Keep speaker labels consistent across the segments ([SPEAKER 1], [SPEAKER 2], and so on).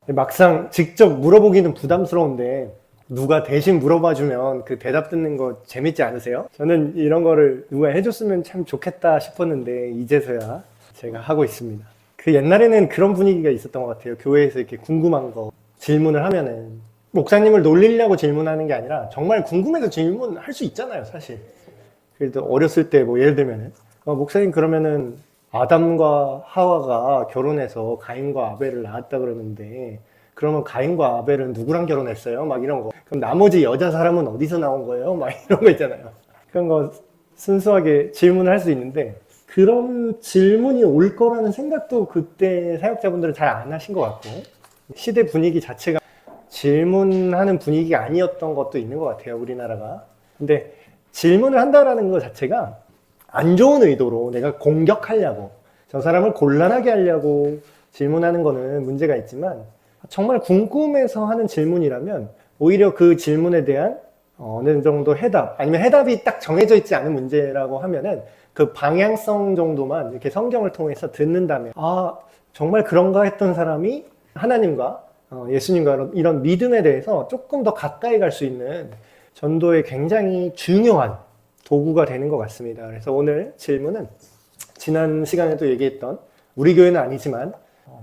[SPEAKER 1] 막상 직접 물어보기는 부담스러운데 누가 대신 물어봐주면 그 대답 듣는 거 재밌지 않으세요? 저는 이런 거를 누가 해줬으면 참 좋겠다 싶었는데 이제서야 제가 하고 있습니다. 그 옛날에는 그런 분위기가 있었던 것 같아요. 교회에서 이렇게 궁금한 거 질문을 하면은 목사님을 놀리려고 질문하는 게 아니라 정말 궁금해서 질문할 수 있잖아요, 사실. 그래도 어렸을 때 뭐 예를 들면은 목사님 그러면은 아담과 하와가 결혼해서 가인과 아벨을 낳았다 그러는데 그러면 가인과 아벨은 누구랑 결혼했어요? 막 이런 거. 그럼 나머지 여자 사람은 어디서 나온 거예요? 막 이런 거 있잖아요. 그런 거 순수하게 질문을 할 수 있는데 그런 질문이 올 거라는 생각도 그때 사역자분들은 잘 안 하신 것 같고 시대 분위기 자체가 질문하는 분위기가 아니었던 것도 있는 것 같아요, 우리나라가. 근데 질문을 한다라는 것 자체가 안 좋은 의도로 내가 공격하려고 저 사람을 곤란하게 하려고 질문하는 거는 문제가 있지만 정말 궁금해서 하는 질문이라면 오히려 그 질문에 대한 어느 정도 해답 아니면 해답이 딱 정해져 있지 않은 문제라고 하면은 그 방향성 정도만 이렇게 성경을 통해서 듣는다면 정말 그런가 했던 사람이 하나님과 예수님과 이런 믿음에 대해서 조금 더 가까이 갈 수 있는 전도에 굉장히 중요한 도구가 되는 것 같습니다. 그래서 오늘 질문은 지난 시간에도 얘기했던 우리 교회는 아니지만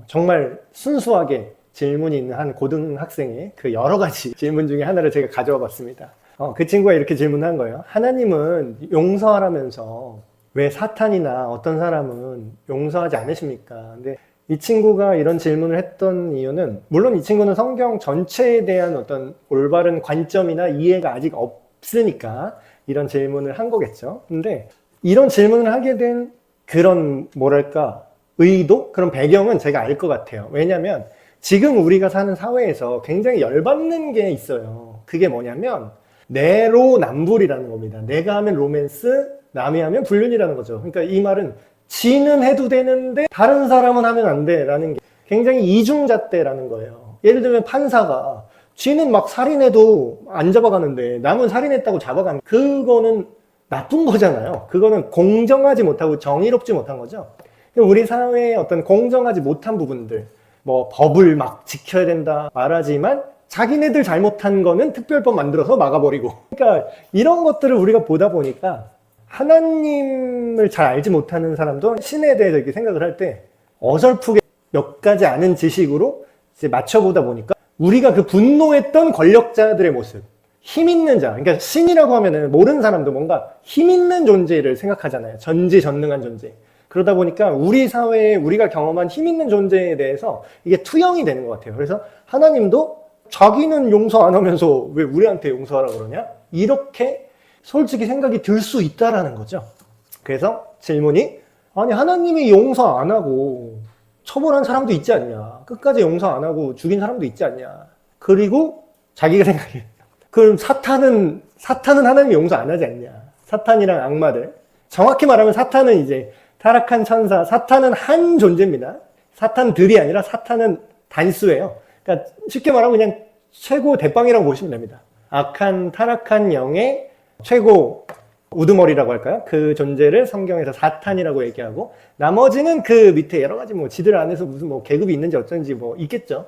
[SPEAKER 1] 정말 순수하게 질문이 있는 한 고등학생의 그 여러 가지 질문 중에 하나를 제가 가져와 봤습니다. 그 친구가 이렇게 질문한 거예요. 하나님은 용서하라면서 왜 사탄이나 어떤 사람은 용서하지 않으십니까? 근데 이 친구가 이런 질문을 했던 이유는 물론 이 친구는 성경 전체에 대한 어떤 올바른 관점이나 이해가 아직 없으니까 이런 질문을 한 거겠죠. 근데 이런 질문을 하게 된 그런 뭐랄까 의도? 그런 배경은 제가 알 것 같아요. 왜냐하면 지금 우리가 사는 사회에서 굉장히 열받는 게 있어요. 그게 뭐냐면 내로남불이라는 겁니다. 내가 하면 로맨스, 남이 하면 불륜이라는 거죠. 그러니까 이 말은 지는 해도 되는데 다른 사람은 하면 안 돼라는 게 굉장히 이중잣대라는 거예요. 예를 들면 판사가 지는 막 살인해도 안 잡아가는데 남은 살인했다고 잡아가면 그거는 나쁜 거잖아요. 그거는 공정하지 못하고 정의롭지 못한 거죠. 우리 사회의 어떤 공정하지 못한 부분들, 뭐 법을 막 지켜야 된다 말하지만 자기네들 잘못한 거는 특별법 만들어서 막아버리고. 그러니까 이런 것들을 우리가 보다 보니까 하나님을 잘 알지 못하는 사람도 신에 대해서 이렇게 생각을 할 때 어설프게 몇 가지 아는 지식으로 이제 맞춰보다 보니까 우리가 그 분노했던 권력자들의 모습, 힘 있는 자, 그러니까 신이라고 하면은 모르는 사람도 뭔가 힘 있는 존재를 생각하잖아요. 전지전능한 존재. 그러다 보니까 우리 사회에 우리가 경험한 힘 있는 존재에 대해서 이게 투영이 되는 것 같아요. 그래서 하나님도 자기는 용서 안 하면서 왜 우리한테 용서하라고 그러냐? 이렇게 솔직히 생각이 들 수 있다라는 거죠. 그래서 질문이 아니 하나님이 용서 안 하고 처벌한 사람도 있지 않냐? 끝까지 용서 안 하고 죽인 사람도 있지 않냐? 그리고 자기가 생각해. 그럼 사탄은 하나님이 용서 안 하지 않냐? 사탄이랑 악마들. 정확히 말하면 사탄은 이제 타락한 천사, 사탄은 한 존재입니다. 사탄들이 아니라 사탄은 단수예요. 그러니까 쉽게 말하면 그냥 최고 대빵이라고 보시면 됩니다. 악한 타락한 영의 최고 우두머리라고 할까요? 그 존재를 성경에서 사탄이라고 얘기하고 나머지는 그 밑에 여러 가지 뭐 지들 안에서 무슨 뭐 계급이 있는지 어쩐지 뭐 있겠죠.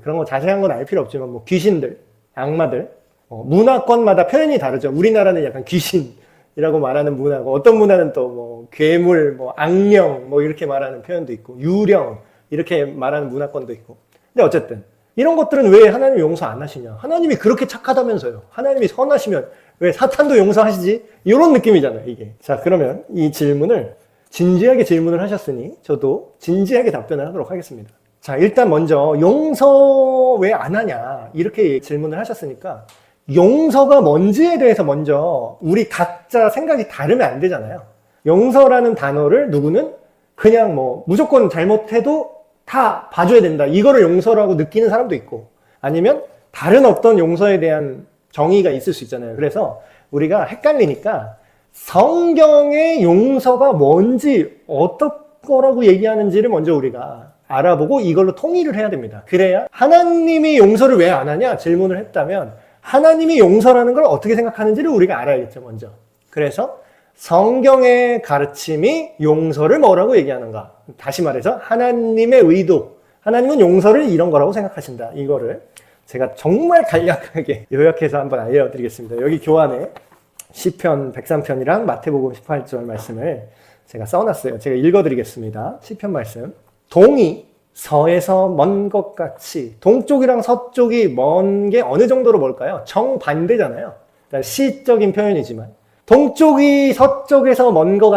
[SPEAKER 1] 그런 거 자세한 건 알 필요 없지만 뭐 귀신들, 악마들, 문화권마다 표현이 다르죠. 우리나라는 약간 귀신이라고 말하는 문화고 어떤 문화는 또 뭐 괴물, 뭐 악령 뭐 이렇게 말하는 표현도 있고 유령 이렇게 말하는 문화권도 있고. 근데 어쨌든 이런 것들은 왜 하나님이 용서 안 하시냐? 하나님이 그렇게 착하다면서요. 하나님이 선하시면 왜 사탄도 용서하시지? 이런 느낌이잖아요, 이게. 자, 그러면 이 질문을 진지하게 질문을 하셨으니 저도 진지하게 답변을 하도록 하겠습니다. 자, 일단 먼저 용서 왜 안 하냐? 이렇게 질문을 하셨으니까 용서가 뭔지에 대해서 먼저 우리 각자 생각이 다르면 안 되잖아요. 용서라는 단어를 누구는 그냥 뭐 무조건 잘못해도 다 봐줘야 된다. 이거를 용서라고 느끼는 사람도 있고 아니면 다른 어떤 용서에 대한 정의가 있을 수 있잖아요. 그래서 우리가 헷갈리니까 성경의 용서가 뭔지 어떤 거라고 얘기하는지를 먼저 우리가 알아보고 이걸로 통일을 해야 됩니다. 그래야 하나님이 용서를 왜 안 하냐 질문을 했다면 하나님이 용서라는 걸 어떻게 생각하는지를 우리가 알아야겠죠, 먼저. 그래서 성경의 가르침이 용서를 뭐라고 얘기하는가? 다시 말해서 하나님의 의도, 하나님은 용서를 이런 거라고 생각하신다. 이거를 제가 정말 간략하게 요약해서 한번 알려드리겠습니다. 여기 교환에 시편 103편이랑 마태복음 18절 말씀을 제가 써놨어요. 제가 읽어드리겠습니다. 시편 말씀. 동이 서에서 먼 것 같이, 동쪽이랑 서쪽이 먼 게 어느 정도로 멀까요? 정반대잖아요. 시적인 표현이지만 동쪽이 서쪽에서 먼 것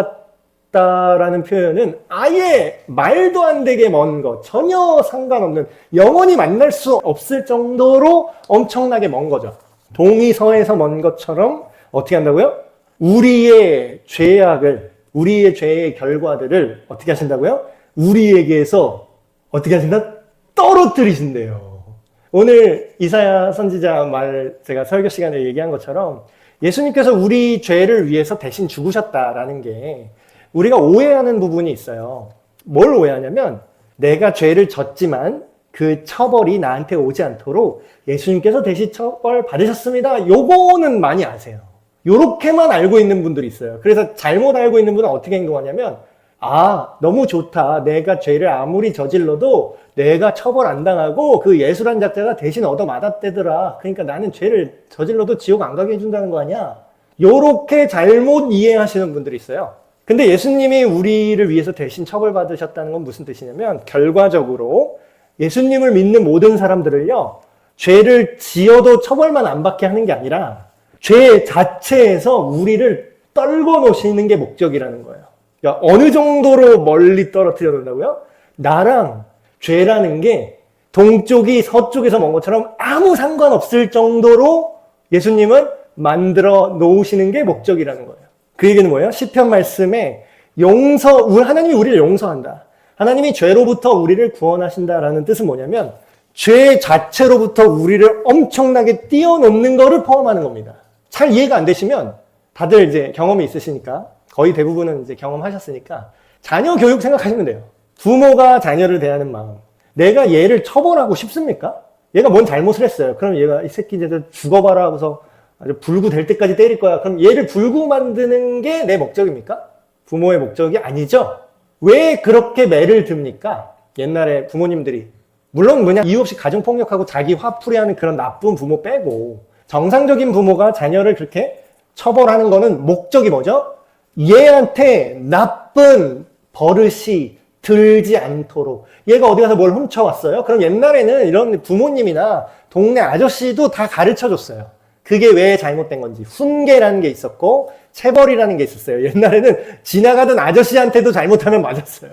[SPEAKER 1] 같다라는 표현은 아예 말도 안 되게 먼 것, 전혀 상관없는, 영원히 만날 수 없을 정도로 엄청나게 먼 거죠. 동이 서에서 먼 것처럼 어떻게 한다고요? 우리의 죄악을, 우리의 죄의 결과들을 어떻게 하신다고요? 우리에게서 어떻게 하신다? 떨어뜨리신대요. 오늘 이사야 선지자 말 제가 설교 시간에 얘기한 것처럼 예수님께서 우리 죄를 위해서 대신 죽으셨다라는 게 우리가 오해하는 부분이 있어요. 뭘 오해하냐면 내가 죄를 졌지만 그 처벌이 나한테 오지 않도록 예수님께서 대신 처벌 받으셨습니다. 요거는 많이 아세요. 요렇게만 알고 있는 분들이 있어요. 그래서 잘못 알고 있는 분은 어떻게 행동하냐면 아, 너무 좋다. 내가 죄를 아무리 저질러도 내가 처벌 안 당하고 그 예수란 작자가 대신 얻어맞았대더라. 그러니까 나는 죄를 저질러도 지옥 안 가게 해준다는 거 아니야? 요렇게 잘못 이해하시는 분들이 있어요. 근데 예수님이 우리를 위해서 대신 처벌받으셨다는 건 무슨 뜻이냐면 결과적으로 예수님을 믿는 모든 사람들을요, 죄를 지어도 처벌만 안 받게 하는 게 아니라 죄 자체에서 우리를 떨궈 놓으시는 게 목적이라는 거예요. 그러니까 어느 정도로 멀리 떨어뜨려 놓는다고요? 나랑 죄라는 게 동쪽이 서쪽에서 먼 것처럼 아무 상관없을 정도로 예수님은 만들어 놓으시는 게 목적이라는 거예요. 그 얘기는 뭐예요? 시편 말씀에 하나님이 우리를 용서한다. 하나님이 죄로부터 우리를 구원하신다라는 뜻은 뭐냐면 죄 자체로부터 우리를 엄청나게 띄워놓는 거를 포함하는 겁니다. 잘 이해가 안 되시면 다들 이제 경험이 있으시니까 거의 대부분은 이제 경험하셨으니까 자녀 교육 생각하시면 돼요. 부모가 자녀를 대하는 마음. 내가 얘를 처벌하고 싶습니까? 얘가 뭔 잘못을 했어요. 그럼 얘가 이 새끼 쟤들 죽어봐라 하고서 아주 불구 될 때까지 때릴 거야. 그럼 얘를 불구 만드는 게 내 목적입니까? 부모의 목적이 아니죠. 왜 그렇게 매를 듭니까? 옛날에 부모님들이 물론 이유 없이 가정폭력하고 자기 화풀이하는 그런 나쁜 부모 빼고 정상적인 부모가 자녀를 그렇게 처벌하는 거는 목적이 뭐죠? 얘한테 나쁜 버릇이 들지 않도록. 얘가 어디 가서 뭘 훔쳐왔어요? 그럼 옛날에는 이런 부모님이나 동네 아저씨도 다 가르쳐줬어요. 그게 왜 잘못된 건지. 훈계라는 게 있었고 체벌이라는 게 있었어요. 옛날에는 지나가던 아저씨한테도 잘못하면 맞았어요.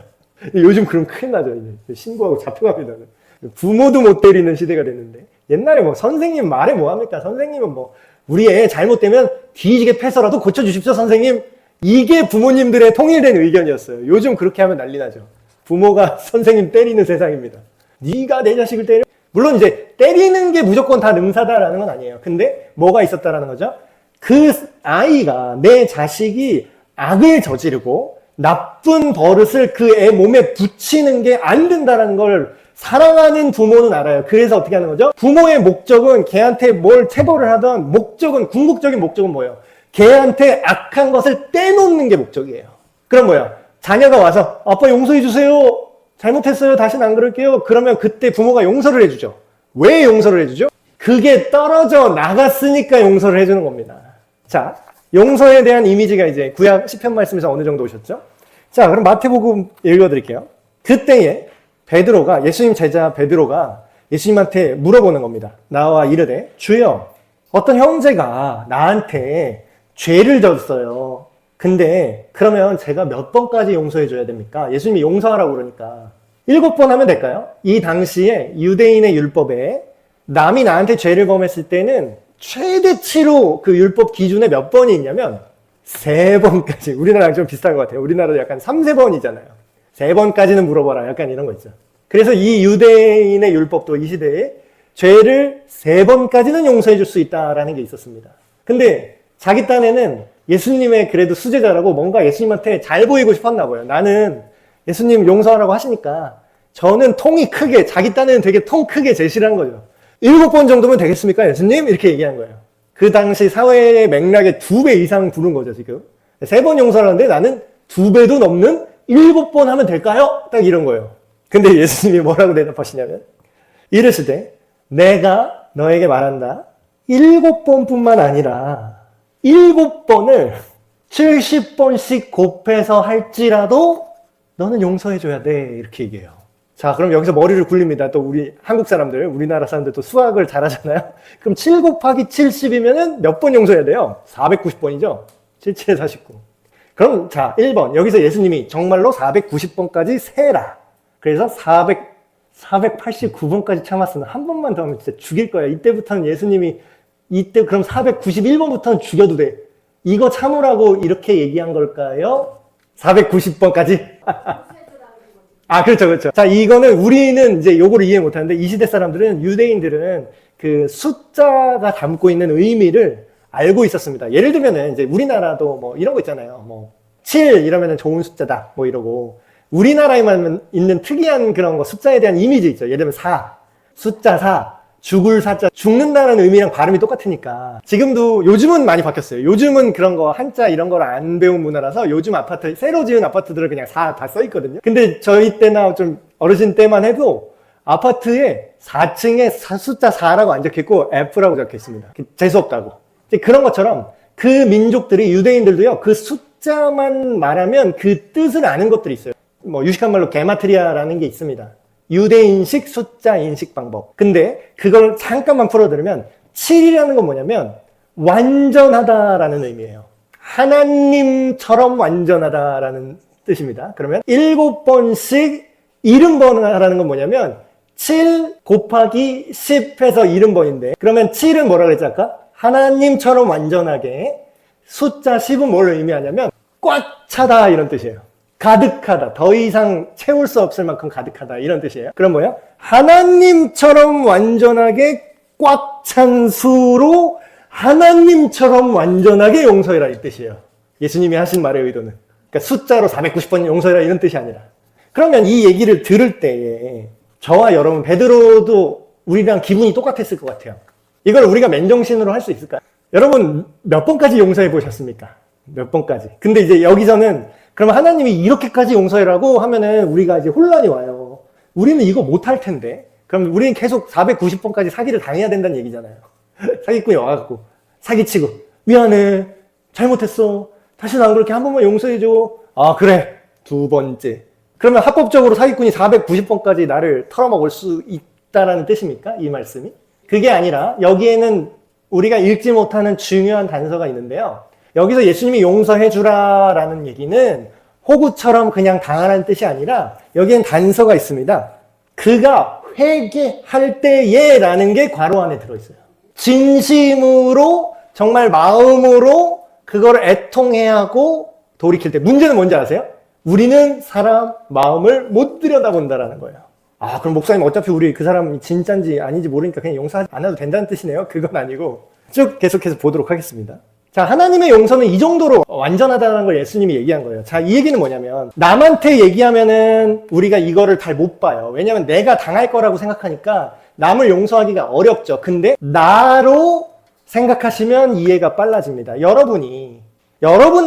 [SPEAKER 1] 요즘 그럼 큰일 나죠. 이제 신고하고 잡혀갑니다. 부모도 못 때리는 시대가 됐는데 옛날에 선생님 말해 뭐합니까? 선생님은 우리 애 잘못되면 뒤지게 패서라도 고쳐주십시오 선생님. 이게 부모님들의 통일된 의견이었어요. 요즘 그렇게 하면 난리 나죠. 부모가 선생님 때리는 세상입니다. 네가 내 자식을 때려. 물론 이제 때리는 게 무조건 다 능사다라는 건 아니에요. 근데 뭐가 있었다라는 거죠? 그 아이가, 내 자식이 악을 저지르고 나쁜 버릇을 그 애 몸에 붙이는 게 안 된다는 걸 사랑하는 부모는 알아요. 그래서 어떻게 하는 거죠? 부모의 목적은 걔한테 뭘 체벌을 하던 궁극적인 목적은 뭐예요? 걔한테 악한 것을 떼놓는 게 목적이에요. 그럼 뭐야? 자녀가 와서 아빠 용서해 주세요. 잘못했어요. 다시는 안 그럴게요. 그러면 그때 부모가 용서를 해주죠. 왜 용서를 해주죠? 그게 떨어져 나갔으니까 용서를 해주는 겁니다. 자, 용서에 대한 이미지가 이제 구약 시편 말씀에서 어느 정도 오셨죠? 자, 그럼 마태복음 읽어드릴게요. 그때에 베드로가, 예수님 제자 베드로가 예수님한테 물어보는 겁니다. 나와 이르되 주여, 어떤 형제가 나한테 죄를 졌어요. 근데 그러면 제가 몇 번까지 용서해 줘야 됩니까? 예수님이 용서하라고 그러니까 7번 하면 될까요? 이 당시에 유대인의 율법에 남이 나한테 죄를 범했을 때는 최대치로 그 율법 기준에 몇 번이 있냐면 3번까지. 우리나라랑 좀 비슷한 것 같아요. 우리나라도 약간 3-4번이잖아요. 3번까지는 물어봐라. 약간 이런 거 있죠. 그래서 이 유대인의 율법도 이 시대에 죄를 3번까지는 용서해 줄 수 있다라는 게 있었습니다. 근데 자기 딴에는 예수님의 그래도 수제자라고 뭔가 예수님한테 잘 보이고 싶었나 봐요. 나는 예수님 용서하라고 하시니까 저는 통이 크게, 자기 딴에는 되게 통 크게 제시를 한 거죠. 7번 정도면 되겠습니까, 예수님? 이렇게 얘기한 거예요. 그 당시 사회의 맥락의 2배 이상 부른 거죠, 지금. 3번 용서를 하는데 나는 2배도 넘는 7번 하면 될까요? 딱 이런 거예요. 근데 예수님이 뭐라고 대답하시냐면 이르시되 내가 너에게 말한다. 7번뿐만 아니라 7번을 70번씩 곱해서 할지라도 너는 용서해줘야 돼. 이렇게 얘기해요. 자, 그럼 여기서 머리를 굴립니다. 또 우리 한국 사람들, 우리나라 사람들 또 수학을 잘하잖아요. 그럼 7 곱하기 70이면은 몇 번 용서해야 돼요? 490번이죠? 77에 49. 그럼 자, 1번. 여기서 예수님이 정말로 490번까지 세라. 그래서 489번까지 참았으면 한 번만 더 하면 진짜 죽일 거야. 이때부터는 예수님이 이때 그럼 491번부터는 죽여도 돼. 이거 참으라고 이렇게 얘기한 걸까요? 490번까지? 아, 그렇죠, 그렇죠. 자, 이거는 우리는 이제 요거를 이해 못 하는데 이 시대 사람들은, 유대인들은 그 숫자가 담고 있는 의미를 알고 있었습니다. 예를 들면은 이제 우리나라도 뭐 이런 거 있잖아요. 뭐 7 이러면은 좋은 숫자다. 뭐 이러고 우리나라에만 있는 특이한 그런 거 숫자에 대한 이미지 있죠. 예를 들면 4, 숫자 4, 죽을 4자, 죽는다는 의미랑 발음이 똑같으니까. 지금도 요즘은 많이 바뀌었어요. 요즘은 그런 거 한자 이런 걸 안 배운 문화라서 요즘 아파트, 새로 지은 아파트들은 그냥 4 다 써 있거든요. 근데 저희 때나 좀 어르신 때만 해도 아파트에 4층에 숫자 4라고 안 적혀있고 F라고 적혀있습니다. 재수없다고. 그런 것처럼 그 민족들이, 유대인들도요, 그 숫자만 말하면 그 뜻을 아는 것들이 있어요. 뭐 유식한 말로 게마트리아라는 게 있습니다. 유대인식 숫자 인식 방법. 근데 그걸 잠깐만 풀어드리면 7이라는 건 뭐냐면 완전하다라는 의미예요. 하나님처럼 완전하다라는 뜻입니다. 그러면 7번씩 70번하라는 건 뭐냐면 7 곱하기 10 해서 70번인데, 그러면 7은 뭐라 그랬지 아까? 하나님처럼 완전하게. 숫자 10은 뭘 의미하냐면 꽉 차다 이런 뜻이에요. 가득하다. 더 이상 채울 수 없을 만큼 가득하다. 이런 뜻이에요. 그럼 뭐예요? 하나님처럼 완전하게 꽉 찬 수로 하나님처럼 완전하게 용서해라 이 뜻이에요. 예수님이 하신 말의 의도는. 그러니까 숫자로 490번 용서해라 이런 뜻이 아니라. 그러면 이 얘기를 들을 때에 저와 여러분, 베드로도 우리랑 기분이 똑같았을 것 같아요. 이걸 우리가 맨정신으로 할 수 있을까요? 여러분 몇 번까지 용서해 보셨습니까? 몇 번까지. 근데 이제 여기서는 그러면 하나님이 이렇게까지 용서해라고 하면은 우리가 이제 혼란이 와요. 우리는 이거 못할 텐데. 그럼 우리는 계속 490번까지 사기를 당해야 된다는 얘기잖아요. 사기꾼이 와갖고 사기치고 미안해, 잘못했어, 다시는 안 그렇게 한 번만 용서해줘. 아 그래, 2번째. 그러면 합법적으로 사기꾼이 490번까지 나를 털어먹을 수 있다라는 뜻입니까? 이 말씀이? 그게 아니라 여기에는 우리가 읽지 못하는 중요한 단서가 있는데요. 여기서 예수님이 용서해 주라라는 얘기는 호구처럼 그냥 당하라는 뜻이 아니라 여기엔 단서가 있습니다. 그가 회개할 때에 라는 게 괄호 안에 들어있어요. 진심으로, 정말 마음으로 그걸 애통해야 하고 돌이킬 때. 문제는 뭔지 아세요? 우리는 사람 마음을 못 들여다본다라는 거예요. 아, 그럼 목사님 어차피 우리 그 사람이 진짠지 아닌지 모르니까 그냥 용서하지 않아도 된다는 뜻이네요. 그건 아니고 쭉 계속해서 보도록 하겠습니다. 자, 하나님의 용서는 이 정도로 완전하다는 걸 예수님이 얘기한 거예요. 자, 이 얘기는 뭐냐면 남한테 얘기하면은 우리가 이거를 잘 못 봐요. 왜냐면 내가 당할 거라고 생각하니까 남을 용서하기가 어렵죠. 근데 나로 생각하시면 이해가 빨라집니다. 여러분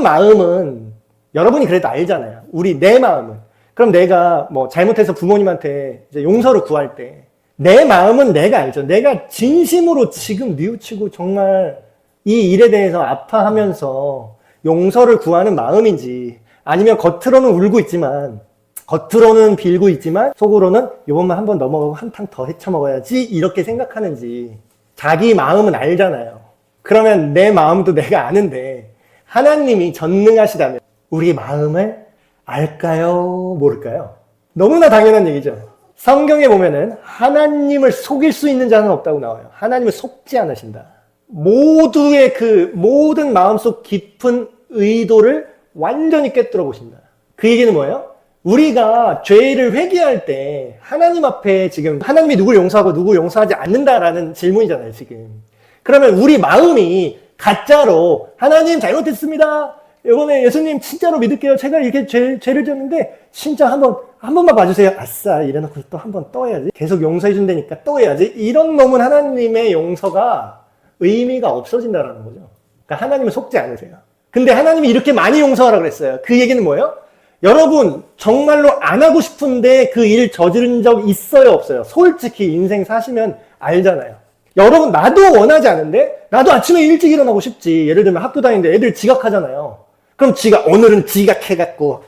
[SPEAKER 1] 마음은 여러분이 그래도 알잖아요. 내 마음은. 그럼 내가 뭐 잘못해서 부모님한테 이제 용서를 구할 때 내 마음은 내가 알죠. 내가 진심으로 지금 뉘우치고 정말 이 일에 대해서 아파하면서 용서를 구하는 마음인지, 아니면 겉으로는 울고 있지만, 겉으로는 빌고 있지만 속으로는 이번만 한번 넘어가고 한탕 더 헤쳐먹어야지 이렇게 생각하는지 자기 마음은 알잖아요. 그러면 내 마음도 내가 아는데 하나님이 전능하시다면 우리 마음을 알까요? 모를까요? 너무나 당연한 얘기죠. 성경에 보면은 하나님을 속일 수 있는 자는 없다고 나와요. 하나님을 속지 않으신다. 모두의 그 모든 마음속 깊은 의도를 완전히 꿰뚫어 보신다. 그 얘기는 뭐예요? 우리가 죄를 회개할 때 하나님 앞에 지금 하나님이 누굴 용서하고 누굴 용서하지 않는다라는 질문이잖아요, 지금. 그러면 우리 마음이 가짜로 하나님 잘못했습니다. 이번에 예수님 진짜로 믿을게요. 제가 이렇게 죄를 졌는데 진짜 한 번만 봐주세요. 아싸, 이래놓고 또 한 번 또 해야지. 계속 용서해 준다니까 또 해야지. 이런 놈은 하나님의 용서가 의미가 없어진다는 거죠. 그러니까 하나님은 속지 않으세요. 근데 하나님이 이렇게 많이 용서하라고 그랬어요. 그 얘기는 뭐예요? 여러분 정말로 안 하고 싶은데 그 일 저지른 적 있어요, 없어요? 솔직히 인생 사시면 알잖아요. 여러분 나도 원하지 않은데 나도 아침에 일찍 일어나고 싶지. 예를 들면 학교 다니는데 애들 지각하잖아요. 그럼 오늘은 지각해갖고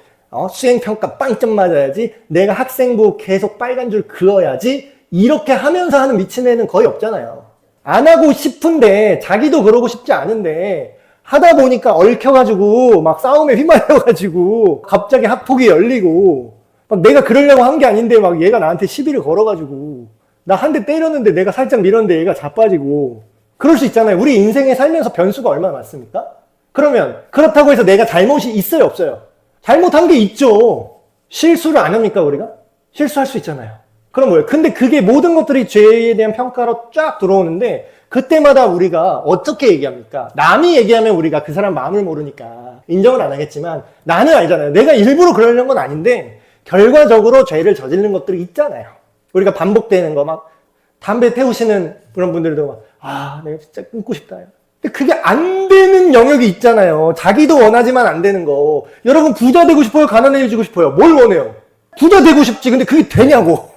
[SPEAKER 1] 수행평가 빵점 맞아야지, 내가 학생부 계속 빨간 줄 그어야지, 이렇게 하면서 하는 미친 애는 거의 없잖아요. 안 하고 싶은데 자기도 그러고 싶지 않은데 하다 보니까 얽혀가지고 막 싸움에 휘말려가지고 갑자기 학폭이 열리고, 막 내가 그러려고 한 게 아닌데 막 얘가 나한테 시비를 걸어가지고 나 한 대 때렸는데 내가 살짝 밀었는데 얘가 자빠지고, 그럴 수 있잖아요. 우리 인생에 살면서 변수가 얼마나 많습니까? 그러면 그렇다고 해서 내가 잘못이 있어요, 없어요? 잘못한 게 있죠. 실수를 안 합니까, 우리가? 실수할 수 있잖아요. 그럼 뭐예요? 근데 그게 모든 것들이 죄에 대한 평가로 쫙 들어오는데, 그때마다 우리가 어떻게 얘기합니까? 남이 얘기하면 우리가 그 사람 마음을 모르니까 인정을 안 하겠지만, 나는 알잖아요. 내가 일부러 그러려는 건 아닌데 결과적으로 죄를 저지르는 것들이 있잖아요. 우리가 반복되는 거, 막 담배 태우시는 그런 분들도 막 내가 진짜 끊고 싶다. 근데 그게 안 되는 영역이 있잖아요. 자기도 원하지만 안 되는 거. 여러분 부자 되고 싶어요? 가난해지고 싶어요? 뭘 원해요? 부자 되고 싶지. 근데 그게 되냐고.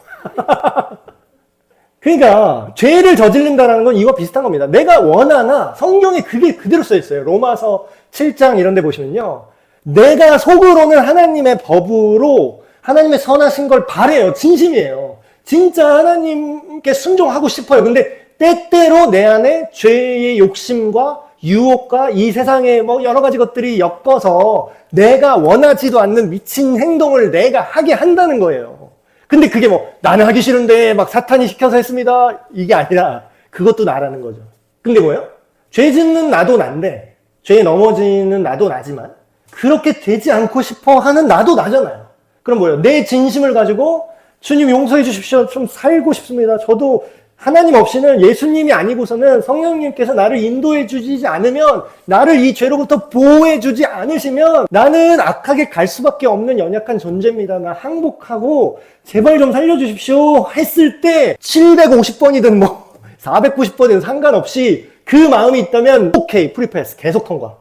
[SPEAKER 1] 그러니까 죄를 저지른다는 건 이와 비슷한 겁니다. 내가 원하나, 성경에 그게 그대로 써 있어요. 로마서 7장 이런 데 보시면요, 내가 속으로는 하나님의 법으로 하나님의 선하신 걸 바래요. 진심이에요. 진짜 하나님께 순종하고 싶어요. 근데 때때로 내 안에 죄의 욕심과 유혹과 이 세상의 뭐 여러 가지 것들이 엮어서 내가 원하지도 않는 미친 행동을 내가 하게 한다는 거예요. 근데 그게 뭐 나는 하기 싫은데 막 사탄이 시켜서 했습니다, 이게 아니라 그것도 나라는 거죠. 근데 뭐예요? 죄 짓는 나도 난데, 죄에 넘어지는 나도 나지만 그렇게 되지 않고 싶어 하는 나도 나잖아요. 그럼 뭐예요? 내 진심을 가지고 주님 용서해 주십시오, 좀 살고 싶습니다. 저도 하나님 없이는, 예수님이 아니고서는 성령님께서 나를 인도해 주지 않으면, 나를 이 죄로부터 보호해 주지 않으시면 나는 악하게 갈 수밖에 없는 연약한 존재입니다. 나 항복하고 제발 좀 살려주십시오 했을 때 750번이든 뭐 490번이든 상관없이 그 마음이 있다면 오케이, 프리패스, 계속 통과.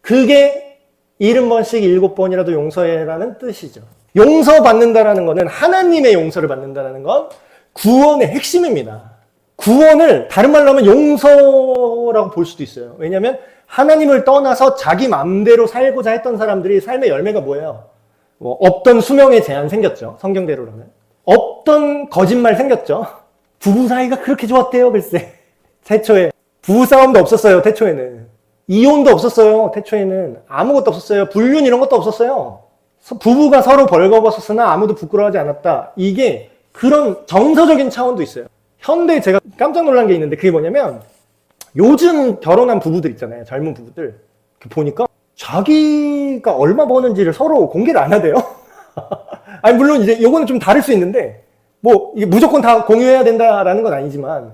[SPEAKER 1] 그게 70번씩 7번이라도 용서해라는 뜻이죠. 용서받는다라는 거는, 하나님의 용서를 받는다라는 건 구원의 핵심입니다. 구원을 다른 말로 하면 용서라고 볼 수도 있어요. 왜냐하면 하나님을 떠나서 자기 마음대로 살고자 했던 사람들이 삶의 열매가 뭐예요? 뭐 없던 수명의 제한 생겼죠. 성경대로라면. 없던 거짓말 생겼죠. 부부 사이가 그렇게 좋았대요, 글쎄. 태초에. 부부싸움도 없었어요, 태초에는. 이혼도 없었어요, 태초에는. 아무것도 없었어요. 불륜 이런 것도 없었어요. 부부가 서로 벌거벗었으나 아무도 부끄러워하지 않았다. 이게 그런 정서적인 차원도 있어요. 현대에 제가 깜짝 놀란 게 있는데, 그게 뭐냐면 요즘 결혼한 부부들 있잖아요, 젊은 부부들. 보니까 자기가 얼마 버는지를 서로 공개를 안 하대요. 아니 물론 이제 요거는 좀 다를 수 있는데, 뭐 이게 무조건 다 공유해야 된다라는 건 아니지만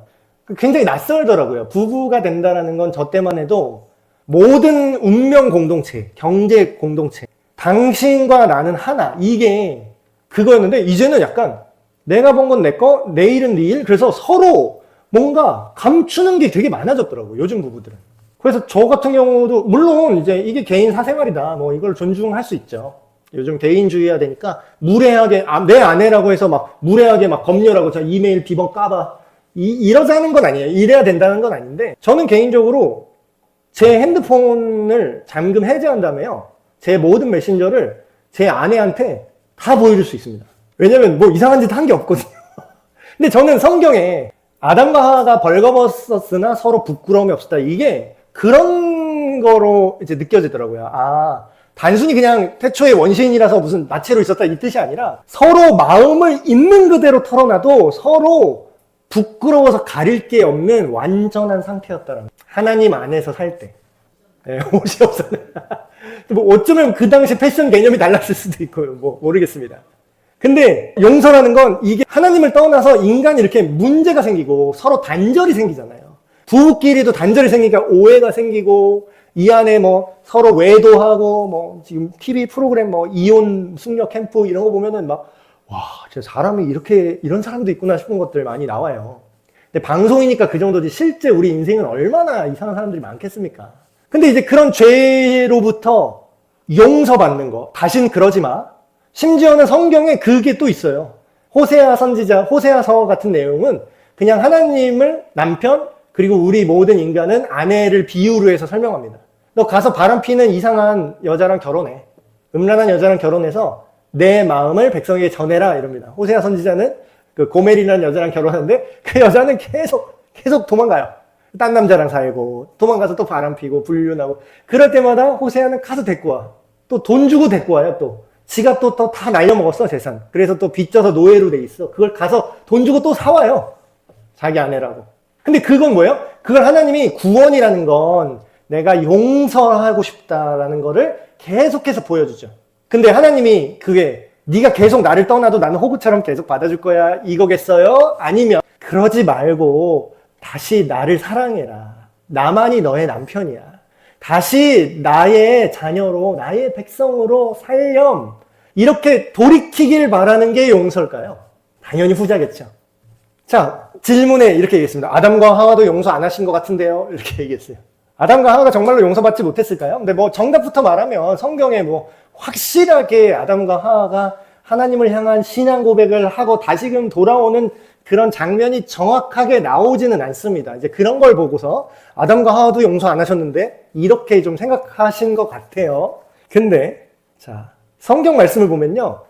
[SPEAKER 1] 굉장히 낯설더라고요. 부부가 된다라는 건 저 때만 해도 모든 운명 공동체, 경제 공동체, 당신과 나는 하나, 이게 그거였는데, 이제는 약간 내가 번 건 내 거, 내 일은 네 일. 그래서 서로 뭔가 감추는 게 되게 많아졌더라고요, 요즘 부부들은. 그래서 저 같은 경우도, 물론 이제 이게 개인 사생활이다, 뭐 이걸 존중할 수 있죠. 요즘 개인주의해야 되니까 무례하게, 내 아내라고 해서 막 무례하게 막 검열하고 자 이메일 비번 까봐, 이러자는 건 아니에요. 이래야 된다는 건 아닌데, 저는 개인적으로 제 핸드폰을 잠금 해제한 다음에요, 제 모든 메신저를 제 아내한테 다 보여줄 수 있습니다. 왜냐면 뭐 이상한 짓 한 게 없거든요. 근데 저는 성경에 아담과 하와가 벌거벗었으나 서로 부끄러움이 없었다, 이게 그런 거로 이제 느껴지더라고요. 단순히 그냥 태초의 원시인이라서 무슨 나체로 있었다, 이 뜻이 아니라 서로 마음을 있는 그대로 털어놔도 서로 부끄러워서 가릴 게 없는 완전한 상태였다라는, 하나님 안에서 살 때. 네, 옷이 없었나. 뭐 어쩌면 그 당시 패션 개념이 달랐을 수도 있고요. 뭐 모르겠습니다. 근데 용서라는 건 이게 하나님을 떠나서 인간이 이렇게 문제가 생기고 서로 단절이 생기잖아요. 부부끼리도 단절이 생기니까 오해가 생기고, 이 안에 뭐 서로 외도하고, 뭐 지금 TV 프로그램 뭐 이혼 숙녀 캠프 이런 거 보면은 막, 와, 저 사람이 이렇게, 이런 사람도 있구나 싶은 것들 많이 나와요. 근데 방송이니까 그 정도지, 실제 우리 인생은 얼마나 이상한 사람들이 많겠습니까? 근데 이제 그런 죄로부터 용서받는 거, 다신 그러지 마, 심지어는 성경에 그게 또 있어요. 호세아 선지자, 호세아서 같은 내용은 그냥 하나님을 남편, 그리고 우리 모든 인간은 아내를 비유로 해서 설명합니다. 너 가서 바람피는 이상한 여자랑 결혼해. 음란한 여자랑 결혼해서 내 마음을 백성에게 전해라 이럽니다. 호세아 선지자는 그 고멜이라는 여자랑 결혼하는데 그 여자는 계속 도망가요. 딴 남자랑 살고 도망가서 또 바람피고 불륜하고 그럴 때마다 호세아는 가서 데리고 와. 또 돈 주고 데리고 와요. 또 지가 또 다 날려먹었어 재산. 그래서 또 빚져서 노예로 돼 있어. 그걸 가서 돈 주고 또 사와요. 자기 아내라고. 근데 그건 뭐예요? 그걸 하나님이 구원이라는 건 내가 용서하고 싶다라는 거를 계속해서 보여주죠. 근데 하나님이 그게 네가 계속 나를 떠나도 나는 호구처럼 계속 받아줄 거야 이거겠어요? 아니면 그러지 말고 다시 나를 사랑해라. 나만이 너의 남편이야. 다시 나의 자녀로 나의 백성으로 살렴. 이렇게 돌이키길 바라는 게 용서일까요? 당연히 후자겠죠. 자, 질문에 이렇게 얘기했습니다. 아담과 하와도 용서 안 하신 것 같은데요? 이렇게 얘기했어요. 아담과 하와가 정말로 용서받지 못했을까요? 근데 뭐 정답부터 말하면 성경에 뭐 확실하게 아담과 하와가 하나님을 향한 신앙 고백을 하고 다시금 돌아오는 그런 장면이 정확하게 나오지는 않습니다. 이제 그런 걸 보고서 아담과 하와도 용서 안 하셨는데 이렇게 좀 생각하신 것 같아요. 근데 자, 성경 말씀을 보면요.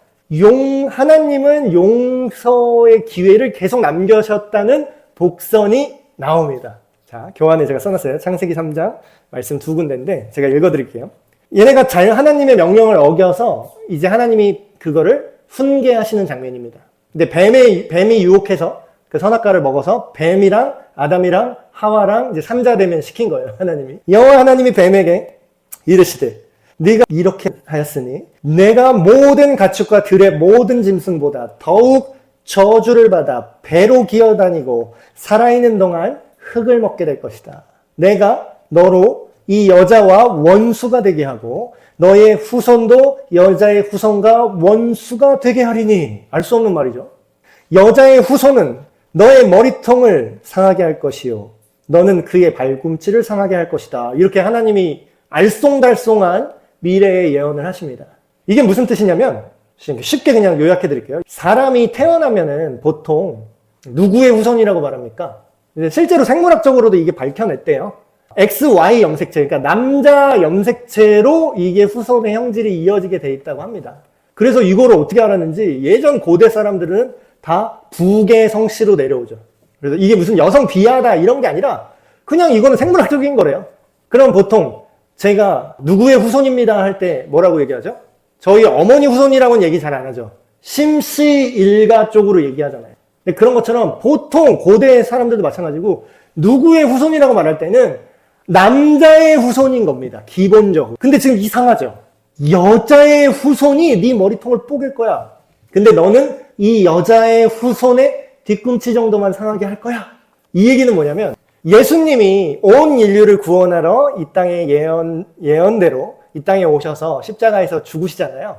[SPEAKER 1] 하나님은 용서의 기회를 계속 남겨셨다는 복선이 나옵니다. 자, 교환에 제가 써놨어요. 창세기 3장 말씀 두 군데인데 제가 읽어드릴게요. 얘네가 하나님의 명령을 어겨서 이제 하나님이 그거를 훈계하시는 장면입니다. 근데 뱀이 유혹해서 그 선악과를 먹어서 뱀이랑 아담이랑 하와랑 이제 3자 대면 시킨 거예요. 하나님이. 여호와 하나님이 뱀에게 이르시되 네가 이렇게 하였으니 내가 모든 가축과 들의 모든 짐승보다 더욱 저주를 받아 배로 기어다니고 살아있는 동안 흙을 먹게 될 것이다. 내가 너로 이 여자와 원수가 되게 하고 너의 후손도 여자의 후손과 원수가 되게 하리니. 알 수 없는 말이죠. 여자의 후손은 너의 머리통을 상하게 할 것이요 너는 그의 발꿈치를 상하게 할 것이다. 이렇게 하나님이 알쏭달쏭한 미래의 예언을 하십니다. 이게 무슨 뜻이냐면 쉽게 그냥 요약해 드릴게요. 사람이 태어나면은 보통 누구의 후손이라고 말합니까? 실제로 생물학적으로도 이게 밝혀냈대요. XY 염색체, 그러니까 남자 염색체로 이게 후손의 형질이 이어지게 돼 있다고 합니다. 그래서 이거를 어떻게 알았는지 예전 고대 사람들은 다 북의 성씨로 내려오죠. 그래서 이게 무슨 여성 비하다 이런 게 아니라 그냥 이거는 생물학적인 거래요. 그럼 보통 제가 누구의 후손입니다 할 때 뭐라고 얘기하죠? 저희 어머니 후손이라고는 얘기 잘 안 하죠. 심씨 일가 쪽으로 얘기하잖아요. 근데 그런 것처럼 보통 고대 사람들도 마찬가지고 누구의 후손이라고 말할 때는 남자의 후손인 겁니다. 기본적으로. 근데 지금 이상하죠. 여자의 후손이 네 머리통을 뽀갤 거야. 근데 너는 이 여자의 후손의 뒤꿈치 정도만 상하게 할 거야. 이 얘기는 뭐냐면 예수님이 온 인류를 구원하러 이 땅의 예언대로 이 땅에 오셔서 십자가에서 죽으시잖아요.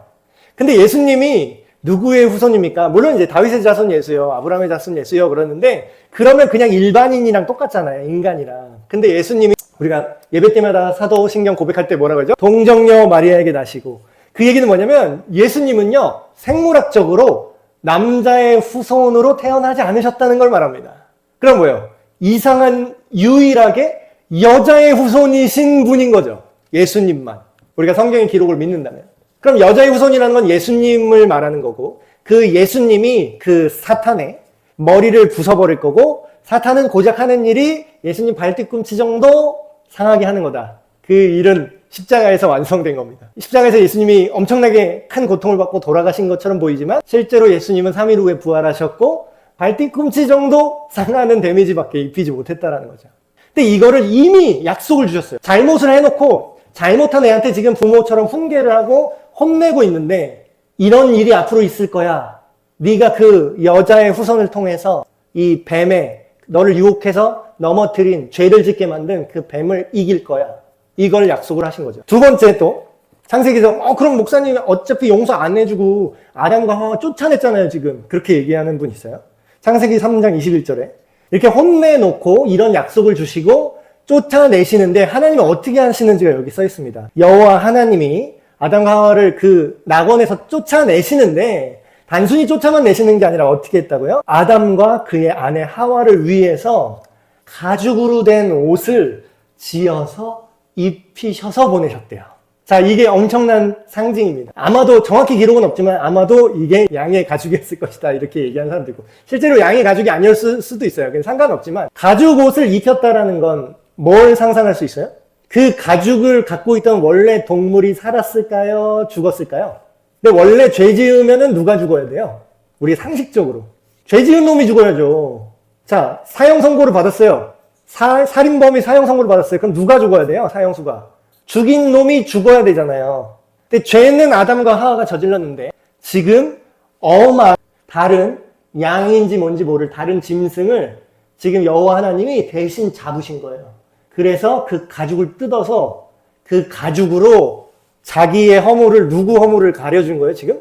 [SPEAKER 1] 근데 예수님이 누구의 후손입니까? 물론 이제 다윗의 자손 예수요, 아브라함의 자손 예수요 그러는데 그러면 그냥 일반인이랑 똑같잖아요. 인간이랑. 근데 예수님이 우리가 예배 때마다 사도신경 고백할 때 뭐라고 하죠? 동정녀 마리아에게 나시고 그 얘기는 뭐냐면 예수님은요 생물학적으로 남자의 후손으로 태어나지 않으셨다는 걸 말합니다. 그럼 뭐예요? 이상한 유일하게 여자의 후손이신 분인 거죠. 예수님만. 우리가 성경의 기록을 믿는다면. 그럼 여자의 후손이라는 건 예수님을 말하는 거고 그 예수님이 그 사탄의 머리를 부숴버릴 거고 사탄은 고작 하는 일이 예수님 발뒤꿈치 정도 상하게 하는 거다. 그 일은 십자가에서 완성된 겁니다. 십자가에서 예수님이 엄청나게 큰 고통을 받고 돌아가신 것처럼 보이지만 실제로 예수님은 3일 후에 부활하셨고 발뒤꿈치 정도 상하는 데미지밖에 입히지 못했다라는 거죠. 근데 이거를 이미 약속을 주셨어요. 잘못을 해놓고 잘못한 애한테 지금 부모처럼 훈계를 하고 혼내고 있는데 이런 일이 앞으로 있을 거야. 네가 그 여자의 후손을 통해서 이 뱀에 너를 유혹해서 넘어뜨린 죄를 짓게 만든 그 뱀을 이길 거야. 이걸 약속을 하신 거죠. 두 번째 또 창세기에서 그럼 목사님 어차피 용서 안 해주고 아담과 하와 쫓아냈잖아요 지금. 그렇게 얘기하는 분 있어요. 창세기 3장 21절에 이렇게 혼내놓고 이런 약속을 주시고 쫓아내시는데 하나님은 어떻게 하시는지가 여기 써 있습니다. 여호와 하나님이 아담과 하와를 그 낙원에서 쫓아내시는데 단순히 쫓아만 내시는 게 아니라 어떻게 했다고요? 아담과 그의 아내 하와를 위해서 가죽으로 된 옷을 지어서 입히셔서 보내셨대요. 자, 이게 엄청난 상징입니다. 아마도 정확히 기록은 없지만 아마도 이게 양의 가죽이었을 것이다 이렇게 얘기하는 사람도 있고, 실제로 양의 가죽이 아니었을 수도 있어요. 그건 상관없지만 가죽 옷을 입혔다라는 건 뭘 상상할 수 있어요? 그 가죽을 갖고 있던 원래 동물이 살았을까요? 죽었을까요? 근데 원래 죄 지으면은 누가 죽어야 돼요? 우리 상식적으로 죄 지은 놈이 죽어야죠. 자, 사형 선고를 받았어요. 살인범이 사형 선고를 받았어요. 그럼 누가 죽어야 돼요? 사형수가. 죽인 놈이 죽어야 되잖아요. 근데 죄는 아담과 하와가 저질렀는데 지금 다른 양인지 뭔지 모를 다른 짐승을 지금 여호와 하나님이 대신 잡으신 거예요. 그래서 그 가죽을 뜯어서 그 가죽으로 자기의 허물을, 누구 허물을 가려준 거예요, 지금?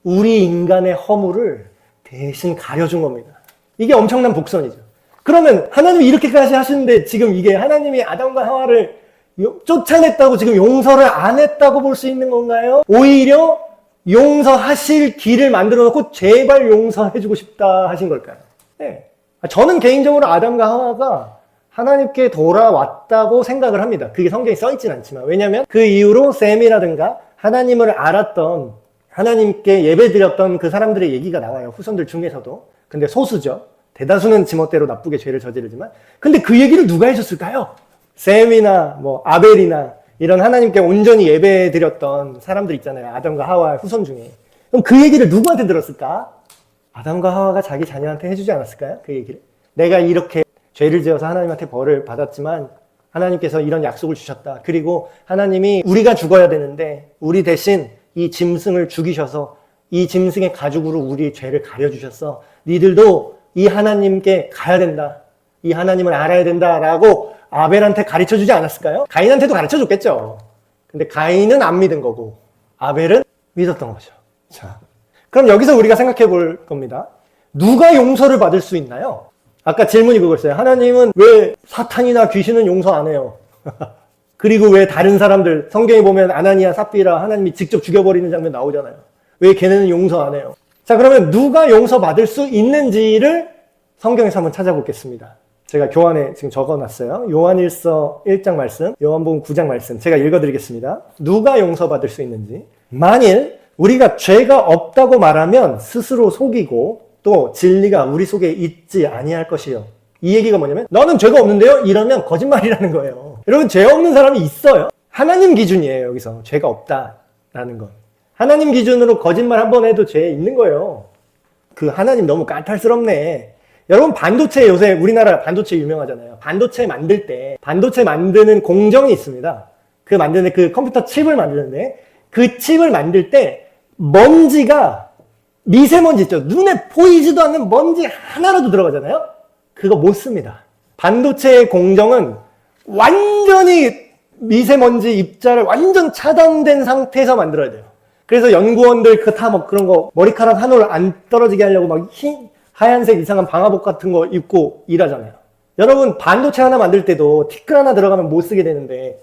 [SPEAKER 1] 우리 인간의 허물을 대신 가려준 겁니다. 이게 엄청난 복선이죠. 그러면 하나님이 이렇게까지 하시는데 지금 이게 하나님이 아담과 하와를 쫓아냈다고 지금 용서를 안 했다고 볼 수 있는 건가요? 오히려 용서하실 길을 만들어 놓고 제발 용서해주고 싶다 하신 걸까요? 네. 저는 개인적으로 아담과 하와가 하나님께 돌아왔다고 생각을 합니다. 그게 성경에 써있진 않지만. 왜냐하면 그 이후로 셈이라든가 하나님을 알았던, 하나님께 예배드렸던 그 사람들의 얘기가 나와요. 후손들 중에서도. 근데 소수죠. 대다수는 지멋대로 나쁘게 죄를 저지르지만. 근데 그 얘기를 누가 해줬을까요? 셈이나 뭐 아벨이나 이런 하나님께 온전히 예배드렸던 사람들 있잖아요. 아담과 하와의 후손 중에. 그럼 그 얘기를 누구한테 들었을까? 아담과 하와가 자기 자녀한테 해주지 않았을까요? 그 얘기를. 내가 이렇게 죄를 지어서 하나님한테 벌을 받았지만 하나님께서 이런 약속을 주셨다. 그리고 하나님이 우리가 죽어야 되는데 우리 대신 이 짐승을 죽이셔서 이 짐승의 가죽으로 우리의 죄를 가려주셨어. 니들도 이 하나님께 가야 된다. 이 하나님을 알아야 된다라고 아벨한테 가르쳐주지 않았을까요? 가인한테도 가르쳐줬겠죠. 근데 가인은 안 믿은 거고 아벨은 믿었던 거죠. 자, 그럼 여기서 우리가 생각해 볼 겁니다. 누가 용서를 받을 수 있나요? 아까 질문이 그거였어요. 하나님은 왜 사탄이나 귀신은 용서 안 해요? 그리고 왜 다른 사람들, 성경에 보면 아나니아, 삽비라 하나님이 직접 죽여버리는 장면 나오잖아요. 왜 걔네는 용서 안 해요? 자, 그러면 누가 용서받을 수 있는지를 성경에서 한번 찾아보겠습니다. 제가 교환에 지금 적어놨어요. 요한일서 1장 말씀, 요한복음 9장 말씀 제가 읽어드리겠습니다. 누가 용서받을 수 있는지. 만일 우리가 죄가 없다고 말하면 스스로 속이고 또 진리가 우리 속에 있지 아니할 것이요. 이 얘기가 뭐냐면 너는 죄가 없는데요? 이러면 거짓말이라는 거예요. 여러분, 죄 없는 사람이 있어요? 하나님 기준이에요. 여기서 죄가 없다라는 건. 하나님 기준으로 거짓말 한 번 해도 죄 있는 거예요. 그 하나님 너무 까탈스럽네. 여러분, 반도체, 요새 우리나라 반도체 유명하잖아요. 반도체 만들 때 반도체 만드는 공정이 있습니다. 그 만드는 그 컴퓨터 칩을 만드는데 그 칩을 만들 때 먼지가, 미세먼지 있죠. 눈에 보이지도 않는 먼지 하나라도 들어가잖아요. 그거 못 씁니다. 반도체의 공정은 완전히 미세먼지 입자를 완전 차단된 상태에서 만들어야 돼요. 그래서 연구원들 뭐 그런 거 머리카락 한 올 안 떨어지게 하려고 막 하얀색 이상한 방화복 같은 거 입고 일하잖아요. 여러분, 반도체 하나 만들 때도 티끌 하나 들어가면 못 쓰게 되는데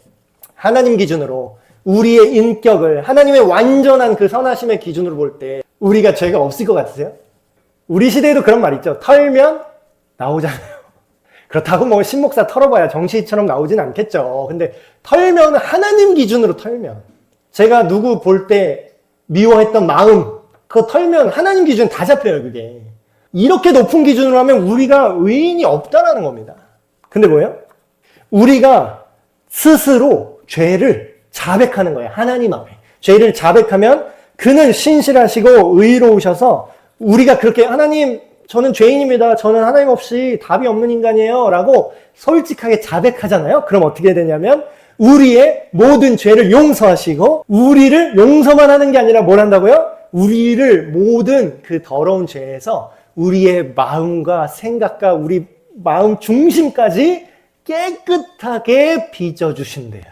[SPEAKER 1] 하나님 기준으로 우리의 인격을, 하나님의 완전한 그 선하심의 기준으로 볼 때 우리가 죄가 없을 것 같으세요? 우리 시대에도 그런 말 있죠. 털면 나오잖아요. 그렇다고 뭐 신목사 털어봐야 정시처럼 나오진 않겠죠. 근데 털면 하나님 기준으로 털면, 제가 누구 볼 때 미워했던 마음, 그거 털면 하나님 기준 다 잡혀요, 그게. 이렇게 높은 기준으로 하면 우리가 의인이 없다라는 겁니다. 근데 뭐예요? 우리가 스스로 죄를 자백하는 거예요. 하나님 앞에. 죄를 자백하면 그는 신실하시고 의로우셔서 우리가 그렇게 하나님, 저는 죄인입니다. 저는 하나님 없이 답이 없는 인간이에요. 라고 솔직하게 자백하잖아요. 그럼 어떻게 되냐면 우리의 모든 죄를 용서하시고 우리를 용서만 하는 게 아니라 뭘 한다고요? 우리를 모든 그 더러운 죄에서 우리의 마음과 생각과 우리 마음 중심까지 깨끗하게 빚어주신대요.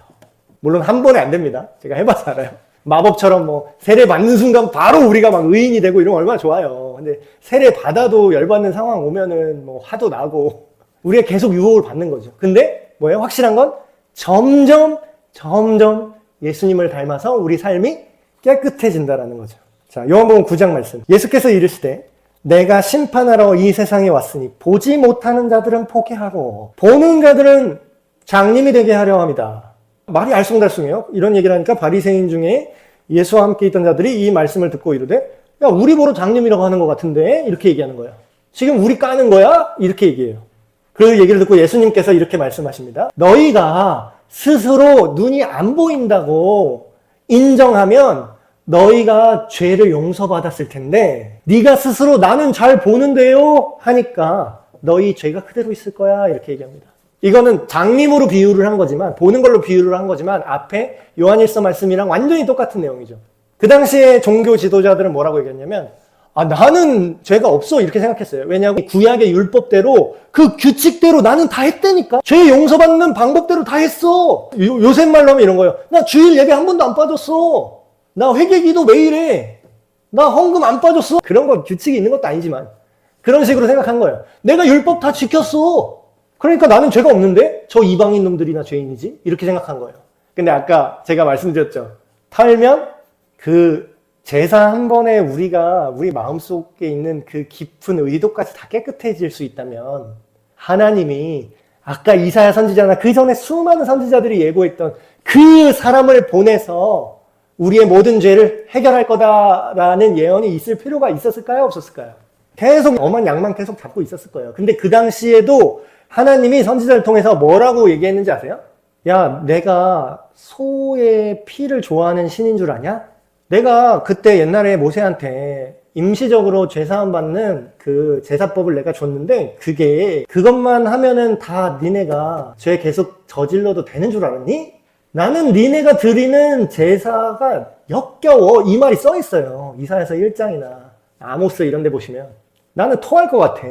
[SPEAKER 1] 물론 한 번에 안 됩니다. 제가 해봐서 알아요. 마법처럼 뭐 세례 받는 순간 바로 우리가 막 의인이 되고 이러면 얼마나 좋아요. 근데 세례 받아도 열받는 상황 오면은 뭐 화도 나고 우리가 계속 유혹을 받는 거죠. 근데 뭐예요? 확실한 건 점점 예수님을 닮아서 우리 삶이 깨끗해진다라는 거죠. 자, 요한복음 9장 말씀. 예수께서 이르시되 내가 심판하러 이 세상에 왔으니 보지 못하는 자들은 포기하고 보는 자들은 장님이 되게 하려 합니다. 말이 알쏭달쏭해요. 이런 얘기를 하니까 바리새인 중에 예수와 함께 있던 자들이 이 말씀을 듣고 이르되 야, 우리 보러 장님이라고 하는 것 같은데? 이렇게 얘기하는 거예요. 지금 우리 까는 거야? 이렇게 얘기해요. 그 얘기를 듣고 예수님께서 이렇게 말씀하십니다. 너희가 스스로 눈이 안 보인다고 인정하면 너희가 죄를 용서받았을 텐데 네가 스스로 나는 잘 보는데요 하니까 너희 죄가 그대로 있을 거야 이렇게 얘기합니다. 이거는 장님으로 비유를 한 거지만 보는 걸로 비유를 한 거지만 앞에 요한일서 말씀이랑 완전히 똑같은 내용이죠. 그 당시에 종교 지도자들은 뭐라고 얘기했냐면 나는 죄가 없어 이렇게 생각했어요. 왜냐하면 구약의 율법대로 그 규칙대로 나는 다 했다니까. 죄 용서받는 방법대로 다 했어. 요새 말로 하면 이런 거예요. 나 주일 예배 한 번도 안 빠졌어. 나 회개기도 매일 해. 나 헌금 안 빠졌어. 그런 거 규칙이 있는 것도 아니지만 그런 식으로 생각한 거예요. 내가 율법 다 지켰어. 그러니까 나는 죄가 없는데 저 이방인 놈들이나 죄인이지? 이렇게 생각한 거예요. 근데 아까 제가 말씀드렸죠. 털면 그 제사 한 번에 우리 마음속에 있는 그 깊은 의도까지 다 깨끗해질 수 있다면 하나님이 아까 이사야 선지자나 그 전에 수많은 선지자들이 예고했던 그 사람을 보내서 우리의 모든 죄를 해결할 거다라는 예언이 있을 필요가 있었을까요? 없었을까요? 계속 엄한 양만 계속 잡고 있었을 거예요. 근데 그 당시에도 하나님이 선지자를 통해서 뭐라고 얘기했는지 아세요? 야, 내가 소의 피를 좋아하는 신인 줄 아냐? 내가 그때 옛날에 모세한테 임시적으로 죄사함 받는 그 제사법을 내가 줬는데 그것만 하면은 다 니네가 죄 계속 저질러도 되는 줄 알았니? 나는 니네가 드리는 제사가 역겨워. 이 말이 써 있어요. 이사야서 1장이나 아모스 이런 데 보시면. 나는 토할 것 같아.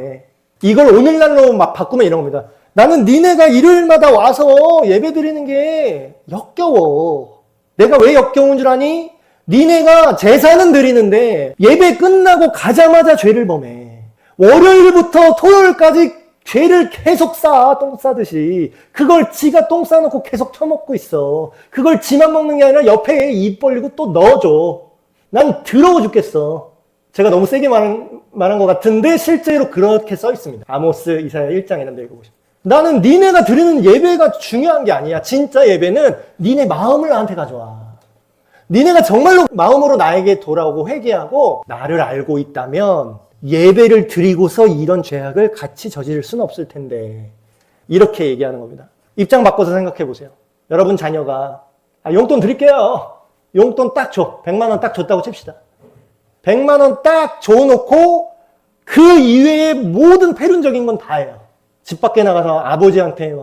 [SPEAKER 1] 이걸 오늘날로 막 바꾸면 이런 겁니다. 나는 니네가 일요일마다 와서 예배 드리는 게 역겨워. 내가 왜 역겨운 줄 아니? 니네가 제사는 드리는데 예배 끝나고 가자마자 죄를 범해. 월요일부터 토요일까지 죄를 계속 똥 싸듯이. 그걸 지가 똥 싸놓고 계속 처먹고 있어. 그걸 지만 먹는 게 아니라 옆에 입 벌리고 또 넣어줘. 난 더러워 죽겠어. 제가 너무 세게 말한 것 같은데 실제로 그렇게 써 있습니다. 아모스, 이사야 1장 이런 데 읽어보시면. 나는 니네가 드리는 예배가 중요한 게 아니야. 진짜 예배는 니네 마음을 나한테 가져와. 니네가 정말로 마음으로 나에게 돌아오고 회개하고 나를 알고 있다면 예배를 드리고서 이런 죄악을 같이 저지를 수는 없을 텐데 이렇게 얘기하는 겁니다. 입장 바꿔서 생각해 보세요. 여러분 자녀가 용돈 드릴게요. 용돈 딱 줘. 100만 원 딱 줬다고 칩시다. 100만 원 딱 줘놓고 그 이외의 모든 패륜적인 건 다 해요. 집 밖에 나가서 아버지한테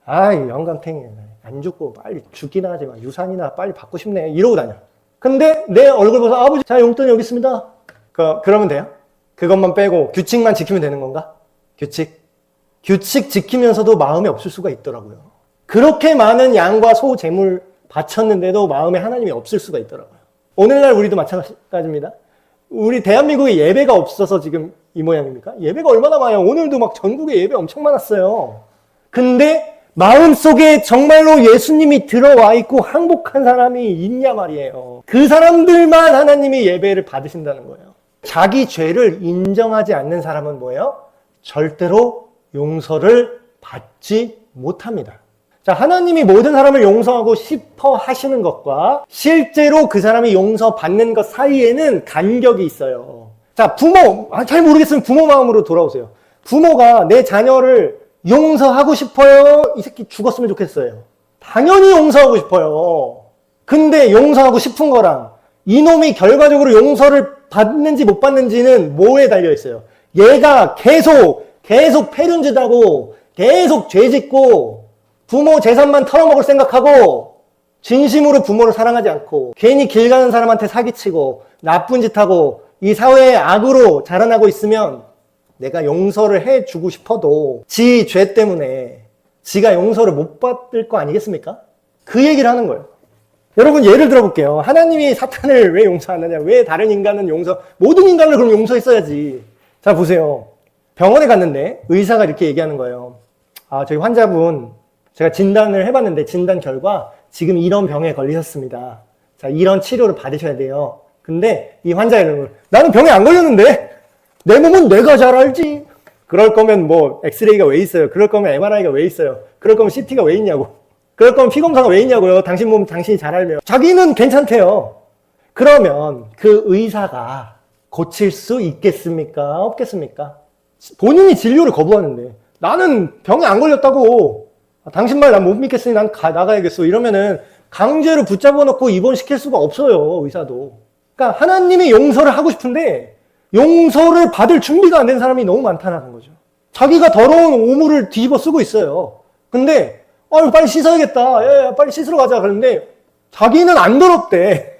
[SPEAKER 1] 영감탱이 안 죽고 빨리 죽기나 하지 마. 유산이나 빨리 받고 싶네. 이러고 다녀. 근데 내 얼굴 보면서 아버지 자 용돈 여기 있습니다. 그러면 돼요? 그것만 빼고 규칙만 지키면 되는 건가? 규칙 지키면서도 마음에 없을 수가 있더라고요. 그렇게 많은 양과 소 재물 바쳤는데도 마음에 하나님이 없을 수가 있더라고요. 오늘날 우리도 마찬가지입니다. 우리 대한민국에 예배가 없어서 지금 이 모양입니까? 예배가 얼마나 많아요. 오늘도 막 전국에 예배 엄청 많았어요. 근데 마음속에 정말로 예수님이 들어와 있고 항복한 사람이 있냐 말이에요. 그 사람들만 하나님이 예배를 받으신다는 거예요. 자기 죄를 인정하지 않는 사람은 뭐예요? 절대로 용서를 받지 못합니다. 자, 하나님이 모든 사람을 용서하고 싶어 하시는 것과 실제로 그 사람이 용서받는 것 사이에는 간격이 있어요. 자, 부모, 잘 모르겠으면 부모 마음으로 돌아오세요. 부모가 내 자녀를 용서하고 싶어요? 이 새끼 죽었으면 좋겠어요. 당연히 용서하고 싶어요. 근데 용서하고 싶은 거랑 이놈이 결과적으로 용서를 받는지 못 받는지는 뭐에 달려 있어요? 얘가 계속 패륜짓하고 계속 죄짓고 부모 재산만 털어먹을 생각하고 진심으로 부모를 사랑하지 않고 괜히 길 가는 사람한테 사기치고 나쁜 짓하고 이 사회의 악으로 자라나고 있으면 내가 용서를 해주고 싶어도 지 죄 때문에 지가 용서를 못 받을 거 아니겠습니까? 그 얘기를 하는 거예요. 여러분 예를 들어볼게요. 하나님이 사탄을 왜 용서 안 하냐? 왜 다른 인간은 모든 인간을 그럼 용서했어야지. 자 보세요. 병원에 갔는데 의사가 이렇게 얘기하는 거예요. 저희 환자분 제가 진단을 해봤는데 진단 결과 지금 이런 병에 걸리셨습니다. 자, 이런 치료를 받으셔야 돼요. 근데 이 환자의 이름을 나는 병에 안 걸렸는데 내 몸은 내가 잘 알지. 그럴 거면 뭐 엑스레이가 왜 있어요? 그럴 거면 MRI가 왜 있어요? 그럴 거면 CT가 왜 있냐고. 그럴 거면 피검사가 왜 있냐고요. 당신 몸 당신이 잘 알면. 자기는 괜찮대요. 그러면 그 의사가 고칠 수 있겠습니까? 없겠습니까? 본인이 진료를 거부하는데 나는 병에 안 걸렸다고. 당신 말 난 못 믿겠으니 난 나가야겠어. 이러면은 강제로 붙잡아 놓고 입원시킬 수가 없어요. 의사도. 그러니까 하나님의 용서를 하고 싶은데 용서를 받을 준비가 안 된 사람이 너무 많다는 거죠. 자기가 더러운 오물을 뒤집어 쓰고 있어요. 근데 빨리 씻어야겠다. 야, 빨리 씻으러 가자. 그런데 자기는 안 더럽대.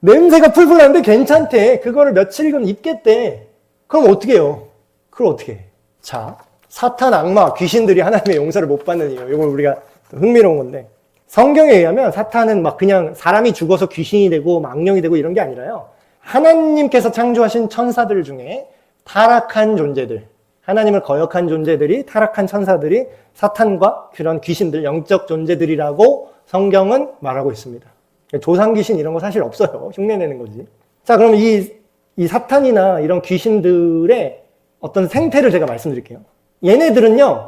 [SPEAKER 1] 냄새가 풀풀 나는데 괜찮대. 그거를 며칠이건 입겠대. 그럼 어떻게 해요? 그럼 어떻게 해? 자, 사탄, 악마, 귀신들이 하나님의 용서를 못 받는 이유. 이걸 우리가 흥미로운 건데 성경에 의하면 사탄은 막 그냥 사람이 죽어서 귀신이 되고 악령이 되고 이런 게 아니라요. 하나님께서 창조하신 천사들 중에 타락한 존재들, 하나님을 거역한 존재들이, 타락한 천사들이 사탄과 그런 귀신들, 영적 존재들이라고 성경은 말하고 있습니다. 조상 귀신 이런 거 사실 없어요. 흉내내는 거지. 자, 그럼 이 사탄이나 이런 귀신들의 어떤 생태를 제가 말씀드릴게요. 얘네들은요,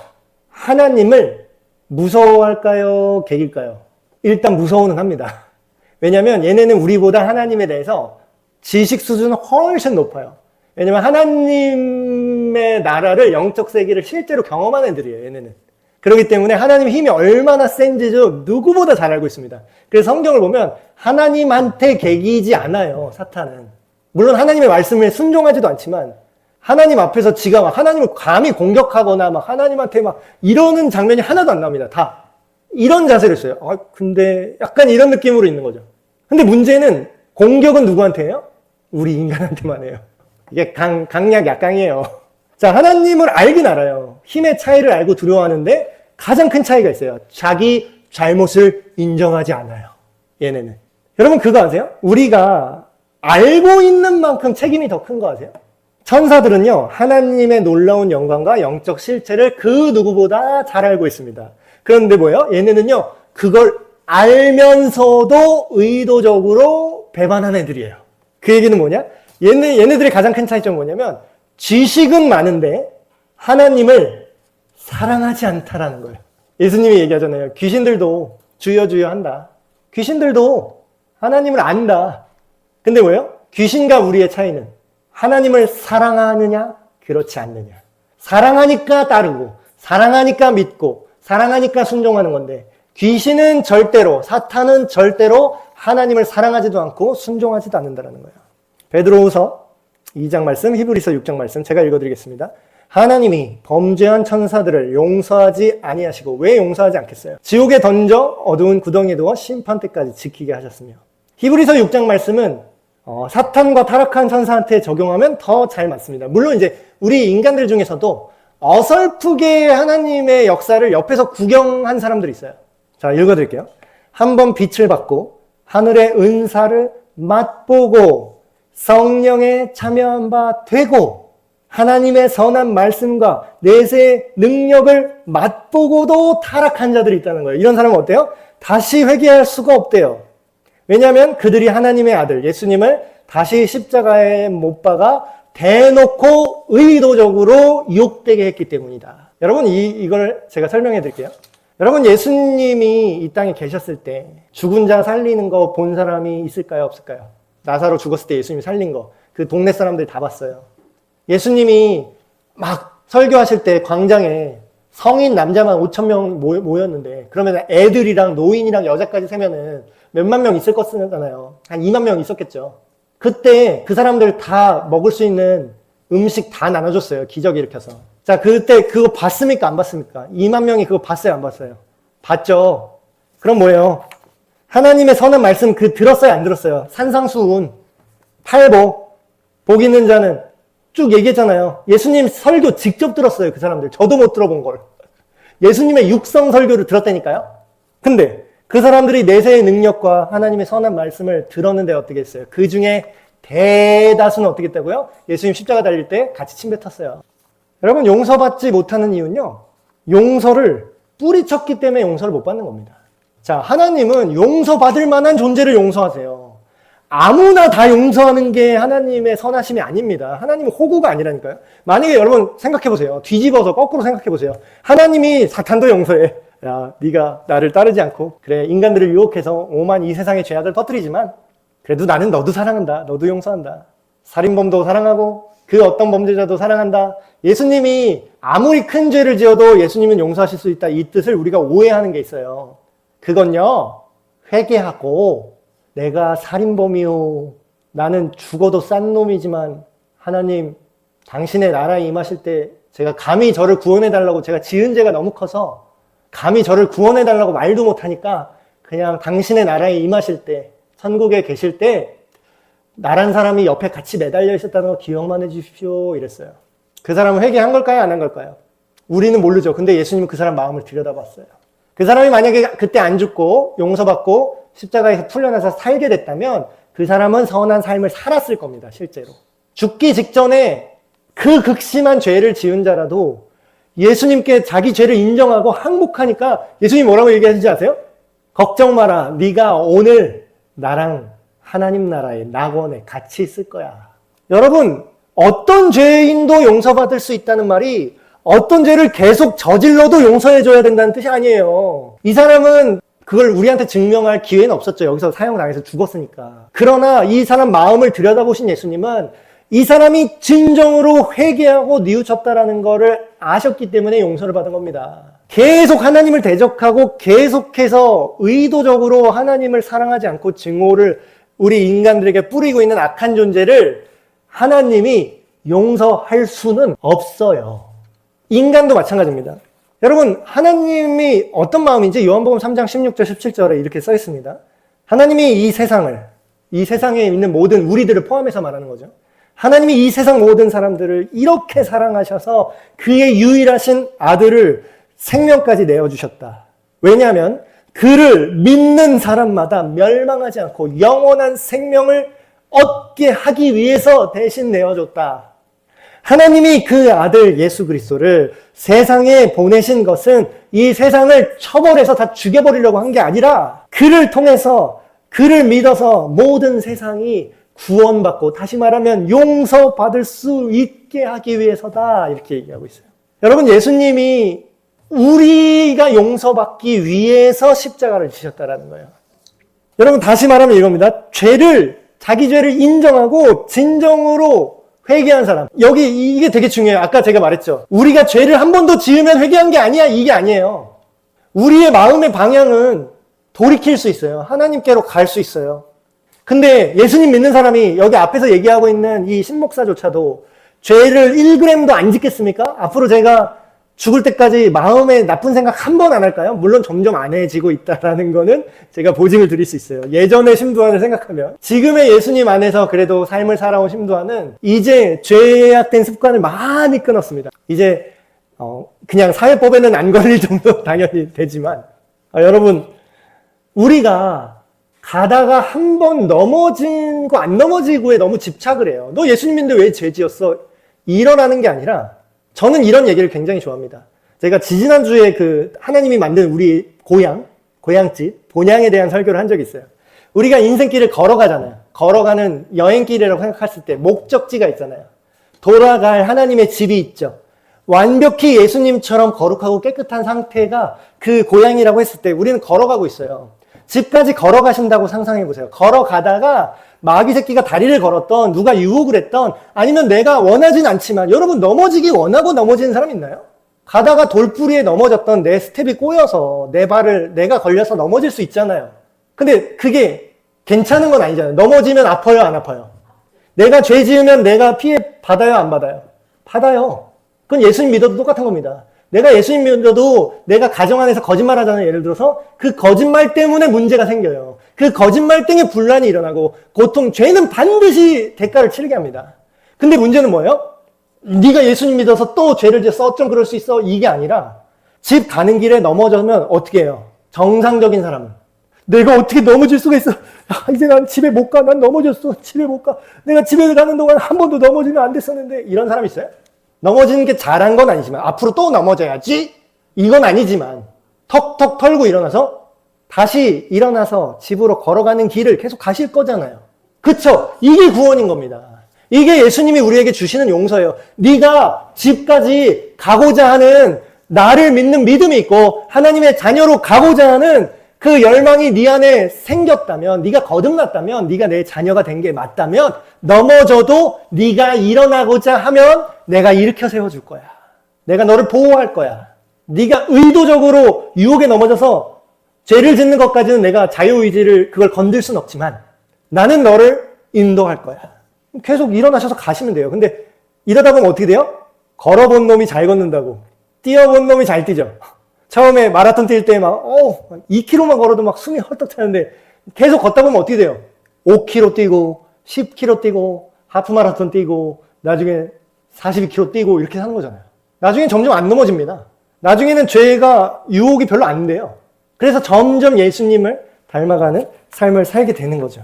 [SPEAKER 1] 하나님을 무서워할까요? 개길까요? 일단 무서워는 합니다. 왜냐면 얘네는 우리보다 하나님에 대해서 지식 수준은 훨씬 높아요. 왜냐면 하나님의 나라를, 영적 세계를 실제로 경험한 애들이에요, 얘네는. 그렇기 때문에 하나님의 힘이 얼마나 센지도 누구보다 잘 알고 있습니다. 그래서 성경을 보면 하나님한테 개기지 않아요, 사탄은. 물론 하나님의 말씀에 순종하지도 않지만 하나님 앞에서 지가 막 하나님을 감히 공격하거나 막 하나님한테 막 이러는 장면이 하나도 안 나옵니다. 다 이런 자세를 써요. 근데 약간 이런 느낌으로 있는 거죠. 근데 문제는 공격은 누구한테 해요? 우리 인간한테만 해요. 이게 강약 약강이에요. 자, 하나님을 알긴 알아요. 힘의 차이를 알고 두려워하는데 가장 큰 차이가 있어요. 자기 잘못을 인정하지 않아요. 얘네는. 여러분 그거 아세요? 우리가 알고 있는 만큼 책임이 더 큰 거 아세요? 천사들은요, 하나님의 놀라운 영광과 영적 실체를 그 누구보다 잘 알고 있습니다. 그런데 뭐예요? 얘네는요, 그걸 알면서도 의도적으로 배반한 애들이에요. 그 얘기는 뭐냐? 얘네들의 가장 큰 차이점은 뭐냐면, 지식은 많은데, 하나님을 사랑하지 않다라는 거예요. 예수님이 얘기하잖아요. 귀신들도 주여 주여 한다. 귀신들도 하나님을 안다. 근데 뭐예요? 귀신과 우리의 차이는 하나님을 사랑하느냐, 그렇지 않느냐. 사랑하니까 따르고, 사랑하니까 믿고, 사랑하니까 순종하는 건데, 귀신은 절대로, 사탄은 절대로 하나님을 사랑하지도 않고 순종하지도 않는다는 거예요. 베드로후서 2장 말씀, 히브리서 6장 말씀 제가 읽어드리겠습니다. 하나님이 범죄한 천사들을 용서하지 아니하시고, 왜 용서하지 않겠어요? 지옥에 던져 어두운 구덩이에 두어 심판 때까지 지키게 하셨으며, 히브리서 6장 말씀은 사탄과 타락한 천사한테 적용하면 더 잘 맞습니다. 물론 이제 우리 인간들 중에서도 어설프게 하나님의 역사를 옆에서 구경한 사람들이 있어요. 자, 읽어드릴게요. 한번 빛을 받고 하늘의 은사를 맛보고 성령에 참여한 바 되고 하나님의 선한 말씀과 내세의 능력을 맛보고도 타락한 자들이 있다는 거예요. 이런 사람은 어때요? 다시 회개할 수가 없대요. 왜냐하면 그들이 하나님의 아들 예수님을 다시 십자가에 못 박아 대놓고 의도적으로 유혹되게 했기 때문이다. 여러분 이걸 제가 설명해 드릴게요. 여러분 예수님이 이 땅에 계셨을 때 죽은 자 살리는 거 본 사람이 있을까요? 없을까요? 나사로 죽었을 때 예수님이 살린 거 그 동네 사람들이 다 봤어요. 예수님이 막 설교하실 때 광장에 성인 남자만 5,000명 모였는데 그러면 애들이랑 노인이랑 여자까지 세면은 몇만 명 있을 거잖아요. 한 2만 명 있었겠죠. 그때 그 사람들 다 먹을 수 있는 음식 다 나눠줬어요. 기적 일으켜서. 자, 그때 그거 봤습니까? 안 봤습니까? 2만 명이 그거 봤어요? 안 봤어요? 봤죠. 그럼 뭐예요? 하나님의 선한 말씀 들었어요? 안 들었어요? 산상수훈, 팔복, 복 있는 자는 쭉 얘기했잖아요. 예수님 설교 직접 들었어요. 그 사람들. 저도 못 들어본 걸. 예수님의 육성 설교를 들었다니까요. 근데 그 사람들이 내세의 능력과 하나님의 선한 말씀을 들었는데 어떻게 했어요? 그 중에 대다수는 어떻게 했다고요? 예수님 십자가 달릴 때 같이 침뱉 탔어요. 여러분 용서받지 못하는 이유는요. 용서를 뿌리쳤기 때문에 용서를 못 받는 겁니다. 자, 하나님은 용서받을 만한 존재를 용서하세요. 아무나 다 용서하는 게 하나님의 선하심이 아닙니다. 하나님은 호구가 아니라니까요. 만약에 여러분 생각해보세요. 뒤집어서 거꾸로 생각해보세요. 하나님이 사탄도 용서해. 야, 네가 나를 따르지 않고 그래 인간들을 유혹해서 오만 이 세상의 죄악을 퍼뜨리지만 그래도 나는 너도 사랑한다. 너도 용서한다. 살인범도 사랑하고 그 어떤 범죄자도 사랑한다. 예수님이 아무리 큰 죄를 지어도 예수님은 용서하실 수 있다. 이 뜻을 우리가 오해하는 게 있어요. 그건요, 회개하고 내가 살인범이요. 나는 죽어도 싼 놈이지만 하나님 당신의 나라에 임하실 때 제가 감히 저를 구원해달라고 제가 지은 죄가 너무 커서 감히 저를 구원해달라고 말도 못하니까 그냥 당신의 나라에 임하실 때 천국에 계실 때 나란 사람이 옆에 같이 매달려 있었다는 거 기억만 해주십시오 이랬어요. 그 사람은 회개한 걸까요? 안 한 걸까요? 우리는 모르죠. 근데 예수님은 그 사람 마음을 들여다봤어요. 그 사람이 만약에 그때 안 죽고 용서받고 십자가에서 풀려나서 살게 됐다면 그 사람은 선한 삶을 살았을 겁니다. 실제로. 죽기 직전에 그 극심한 죄를 지은 자라도 예수님께 자기 죄를 인정하고 항복하니까 예수님 뭐라고 얘기하시지 아세요? 걱정 마라. 네가 오늘 나랑 하나님 나라의 낙원에 같이 있을 거야. 여러분, 어떤 죄인도 용서받을 수 있다는 말이 어떤 죄를 계속 저질러도 용서해줘야 된다는 뜻이 아니에요. 이 사람은 그걸 우리한테 증명할 기회는 없었죠. 여기서 사형당해서 죽었으니까. 그러나 이 사람 마음을 들여다보신 예수님은 이 사람이 진정으로 회개하고 뉘우쳤다라는 거를 아셨기 때문에 용서를 받은 겁니다. 계속 하나님을 대적하고 계속해서 의도적으로 하나님을 사랑하지 않고 증오를 우리 인간들에게 뿌리고 있는 악한 존재를 하나님이 용서할 수는 없어요. 인간도 마찬가지입니다. 여러분, 하나님이 어떤 마음인지 요한복음 3장 16절 17절에 이렇게 써 있습니다. 하나님이 이 세상에 있는 모든 우리들을 포함해서 말하는 거죠. 하나님이 이 세상 모든 사람들을 이렇게 사랑하셔서 그의 유일하신 아들을 생명까지 내어주셨다. 왜냐하면 그를 믿는 사람마다 멸망하지 않고 영원한 생명을 얻게 하기 위해서 대신 내어줬다. 하나님이 그 아들 예수 그리스도를 세상에 보내신 것은 이 세상을 처벌해서 다 죽여버리려고 한 게 아니라 그를 통해서 그를 믿어서 모든 세상이 구원받고 다시 말하면 용서받을 수 있게 하기 위해서다. 이렇게 얘기하고 있어요. 여러분, 예수님이 우리가 용서받기 위해서 십자가를 지셨다라는 거예요. 여러분, 다시 말하면 이겁니다. 자기 죄를 인정하고 진정으로 회개한 사람. 여기 이게 되게 중요해요. 아까 제가 말했죠. 우리가 죄를 한 번도 지으면 회개한 게 아니야. 이게 아니에요. 우리의 마음의 방향은 돌이킬 수 있어요. 하나님께로 갈 수 있어요. 근데 예수님 믿는 사람이 여기 앞에서 얘기하고 있는 이 신목사조차도 죄를 1g도 안 짓겠습니까? 앞으로 제가 죽을 때까지 마음에 나쁜 생각 한 번 안 할까요? 물론 점점 안 해지고 있다라는 거는 제가 보증을 드릴 수 있어요. 예전의 심두환을 생각하면 지금의 예수님 안에서 그래도 삶을 살아온 심두환은 이제 죄악된 습관을 많이 끊었습니다. 이제 그냥 사회법에는 안 걸릴 정도 당연히 되지만 여러분, 우리가 가다가 한 번 넘어진 거 안 넘어지고에 너무 집착을 해요. 너 예수님 믿는데 왜 죄 지었어? 일어나는 게 아니라 저는 이런 얘기를 굉장히 좋아합니다. 제가 지지난주에 그 하나님이 만든 우리 고향집, 본향에 대한 설교를 한 적이 있어요. 우리가 인생길을 걸어가잖아요. 걸어가는 여행길이라고 생각했을 때 목적지가 있잖아요. 돌아갈 하나님의 집이 있죠. 완벽히 예수님처럼 거룩하고 깨끗한 상태가 그 고향이라고 했을 때 우리는 걸어가고 있어요. 집까지 걸어가신다고 상상해보세요. 걸어가다가 마귀 새끼가 다리를 걸었던, 누가 유혹을 했던, 아니면 내가 원하진 않지만, 여러분 넘어지기 원하고 넘어지는 사람 있나요? 가다가 돌뿌리에 넘어졌던 내 스텝이 꼬여서 내 발을 내가 걸려서 넘어질 수 있잖아요. 근데 그게 괜찮은 건 아니잖아요. 넘어지면 아파요, 안 아파요? 내가 죄 지으면 내가 피해 받아요, 안 받아요? 받아요. 그건 예수님 믿어도 똑같은 겁니다. 내가 예수님 믿어도 내가 가정 안에서 거짓말 하잖아요. 예를 들어서 그 거짓말 때문에 문제가 생겨요. 그 거짓말 때문에 분란이 일어나고 고통, 죄는 반드시 대가를 치르게 합니다. 근데 문제는 뭐예요? 네가 예수님 믿어서 또 죄를 지어서 어쩜 그럴 수 있어? 이게 아니라 집 가는 길에 넘어져면 어떻게 해요? 정상적인 사람은 내가 어떻게 넘어질 수가 있어? 이제 난 집에 못 가. 난 넘어졌어. 집에 못 가. 내가 집에 가는 동안 한 번도 넘어지면 안 됐었는데 이런 사람 있어요? 넘어지는 게 잘한 건 아니지만 앞으로 또 넘어져야지? 이건 아니지만 턱턱 털고 일어나서 다시 일어나서 집으로 걸어가는 길을 계속 가실 거잖아요. 그쵸? 이게 구원인 겁니다. 이게 예수님이 우리에게 주시는 용서예요. 네가 집까지 가고자 하는 나를 믿는 믿음이 있고 하나님의 자녀로 가고자 하는 그 열망이 네 안에 생겼다면, 네가 거듭났다면, 네가 내 자녀가 된 게 맞다면 넘어져도 네가 일어나고자 하면 내가 일으켜 세워줄 거야. 내가 너를 보호할 거야. 네가 의도적으로 유혹에 넘어져서 죄를 짓는 것까지는 내가 자유의지를 그걸 건들 순 없지만 나는 너를 인도할 거야. 계속 일어나셔서 가시면 돼요. 근데 이러다 보면 어떻게 돼요? 걸어본 놈이 잘 걷는다고. 뛰어본 놈이 잘 뛰죠. 처음에 마라톤 뛸 때 막 2km만 걸어도 막 숨이 헐떡 차는데 계속 걷다 보면 어떻게 돼요? 5km 뛰고 10km 뛰고 하프 마라톤 뛰고 나중에 42km 뛰고 이렇게 사는 거잖아요. 나중엔 점점 안 넘어집니다. 나중에는 죄가 유혹이 별로 안 돼요. 그래서 점점 예수님을 닮아가는 삶을 살게 되는 거죠.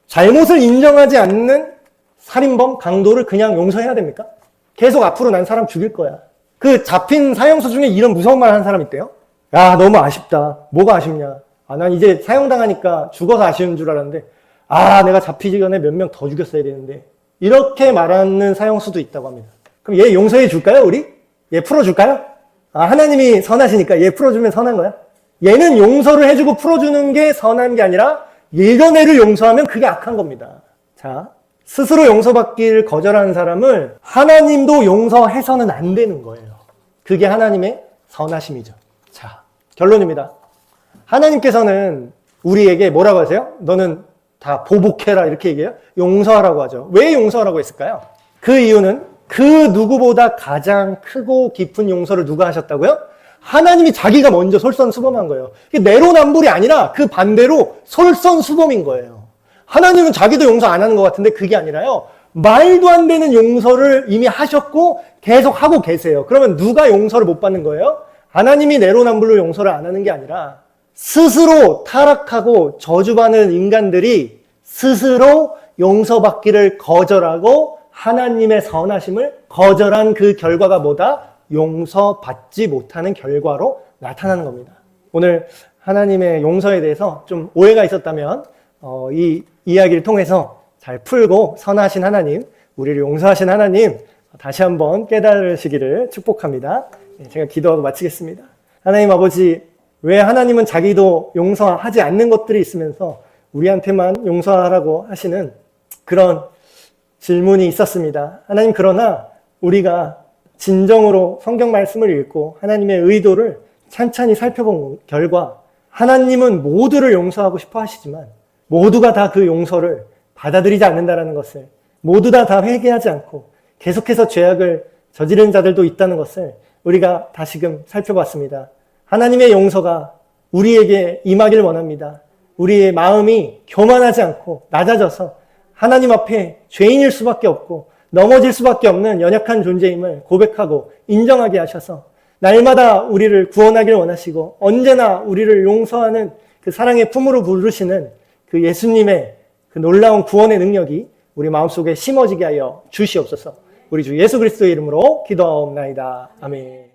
[SPEAKER 1] 잘못을 인정하지 않는 살인범, 강도를 그냥 용서해야 됩니까? 계속 앞으로 난 사람 죽일 거야. 그 잡힌 사형수 중에 이런 무서운 말 하는 사람 있대요. 야, 너무 아쉽다. 뭐가 아쉽냐? 난 이제 사형당하니까 죽어서 아쉬운 줄 알았는데 내가 잡히기 전에 몇 명 더 죽였어야 되는데 이렇게 말하는 사형수도 있다고 합니다. 그럼 얘 용서해 줄까요, 우리? 얘 풀어줄까요? 하나님이 선하시니까 얘 풀어주면 선한 거야? 얘는 용서를 해주고 풀어주는 게 선한 게 아니라 이런 애를 용서하면 그게 악한 겁니다. 자, 스스로 용서받기를 거절하는 사람을 하나님도 용서해서는 안 되는 거예요. 그게 하나님의 선하심이죠. 자, 결론입니다. 하나님께서는 우리에게 뭐라고 하세요? 너는 다 보복해라 이렇게 얘기해요? 용서하라고 하죠. 왜 용서하라고 했을까요? 그 이유는 그 누구보다 가장 크고 깊은 용서를 누가 하셨다고요? 하나님이 자기가 먼저 솔선수범한 거예요. 내로남불이 아니라 그 반대로 솔선수범인 거예요. 하나님은 자기도 용서 안 하는 것 같은데 그게 아니라요. 말도 안 되는 용서를 이미 하셨고 계속 하고 계세요. 그러면 누가 용서를 못 받는 거예요? 하나님이 내로남불로 용서를 안 하는 게 아니라 스스로 타락하고 저주받는 인간들이 스스로 용서받기를 거절하고 하나님의 선하심을 거절한 그 결과가 뭐다? 용서받지 못하는 결과로 나타나는 겁니다. 오늘 하나님의 용서에 대해서 좀 오해가 있었다면 이 이야기를 통해서 잘 풀고 선하신 하나님, 우리를 용서하신 하나님 다시 한번 깨달으시기를 축복합니다. 제가 기도하고 마치겠습니다. 하나님 아버지, 왜 하나님은 자기도 용서하지 않는 것들이 있으면서 우리한테만 용서하라고 하시는 그런 질문이 있었습니다. 하나님, 그러나 우리가 진정으로 성경 말씀을 읽고 하나님의 의도를 찬찬히 살펴본 결과 하나님은 모두를 용서하고 싶어 하시지만 모두가 다 그 용서를 받아들이지 않는다는 것을, 모두 다 회개하지 않고 계속해서 죄악을 저지른 자들도 있다는 것을 우리가 다시금 살펴봤습니다. 하나님의 용서가 우리에게 임하길 원합니다. 우리의 마음이 교만하지 않고 낮아져서 하나님 앞에 죄인일 수밖에 없고 넘어질 수밖에 없는 연약한 존재임을 고백하고 인정하게 하셔서 날마다 우리를 구원하길 원하시고 언제나 우리를 용서하는 그 사랑의 품으로 부르시는 그 예수님의 그 놀라운 구원의 능력이 우리 마음속에 심어지게 하여 주시옵소서. 우리 주 예수 그리스도의 이름으로 기도하옵나이다. 아멘.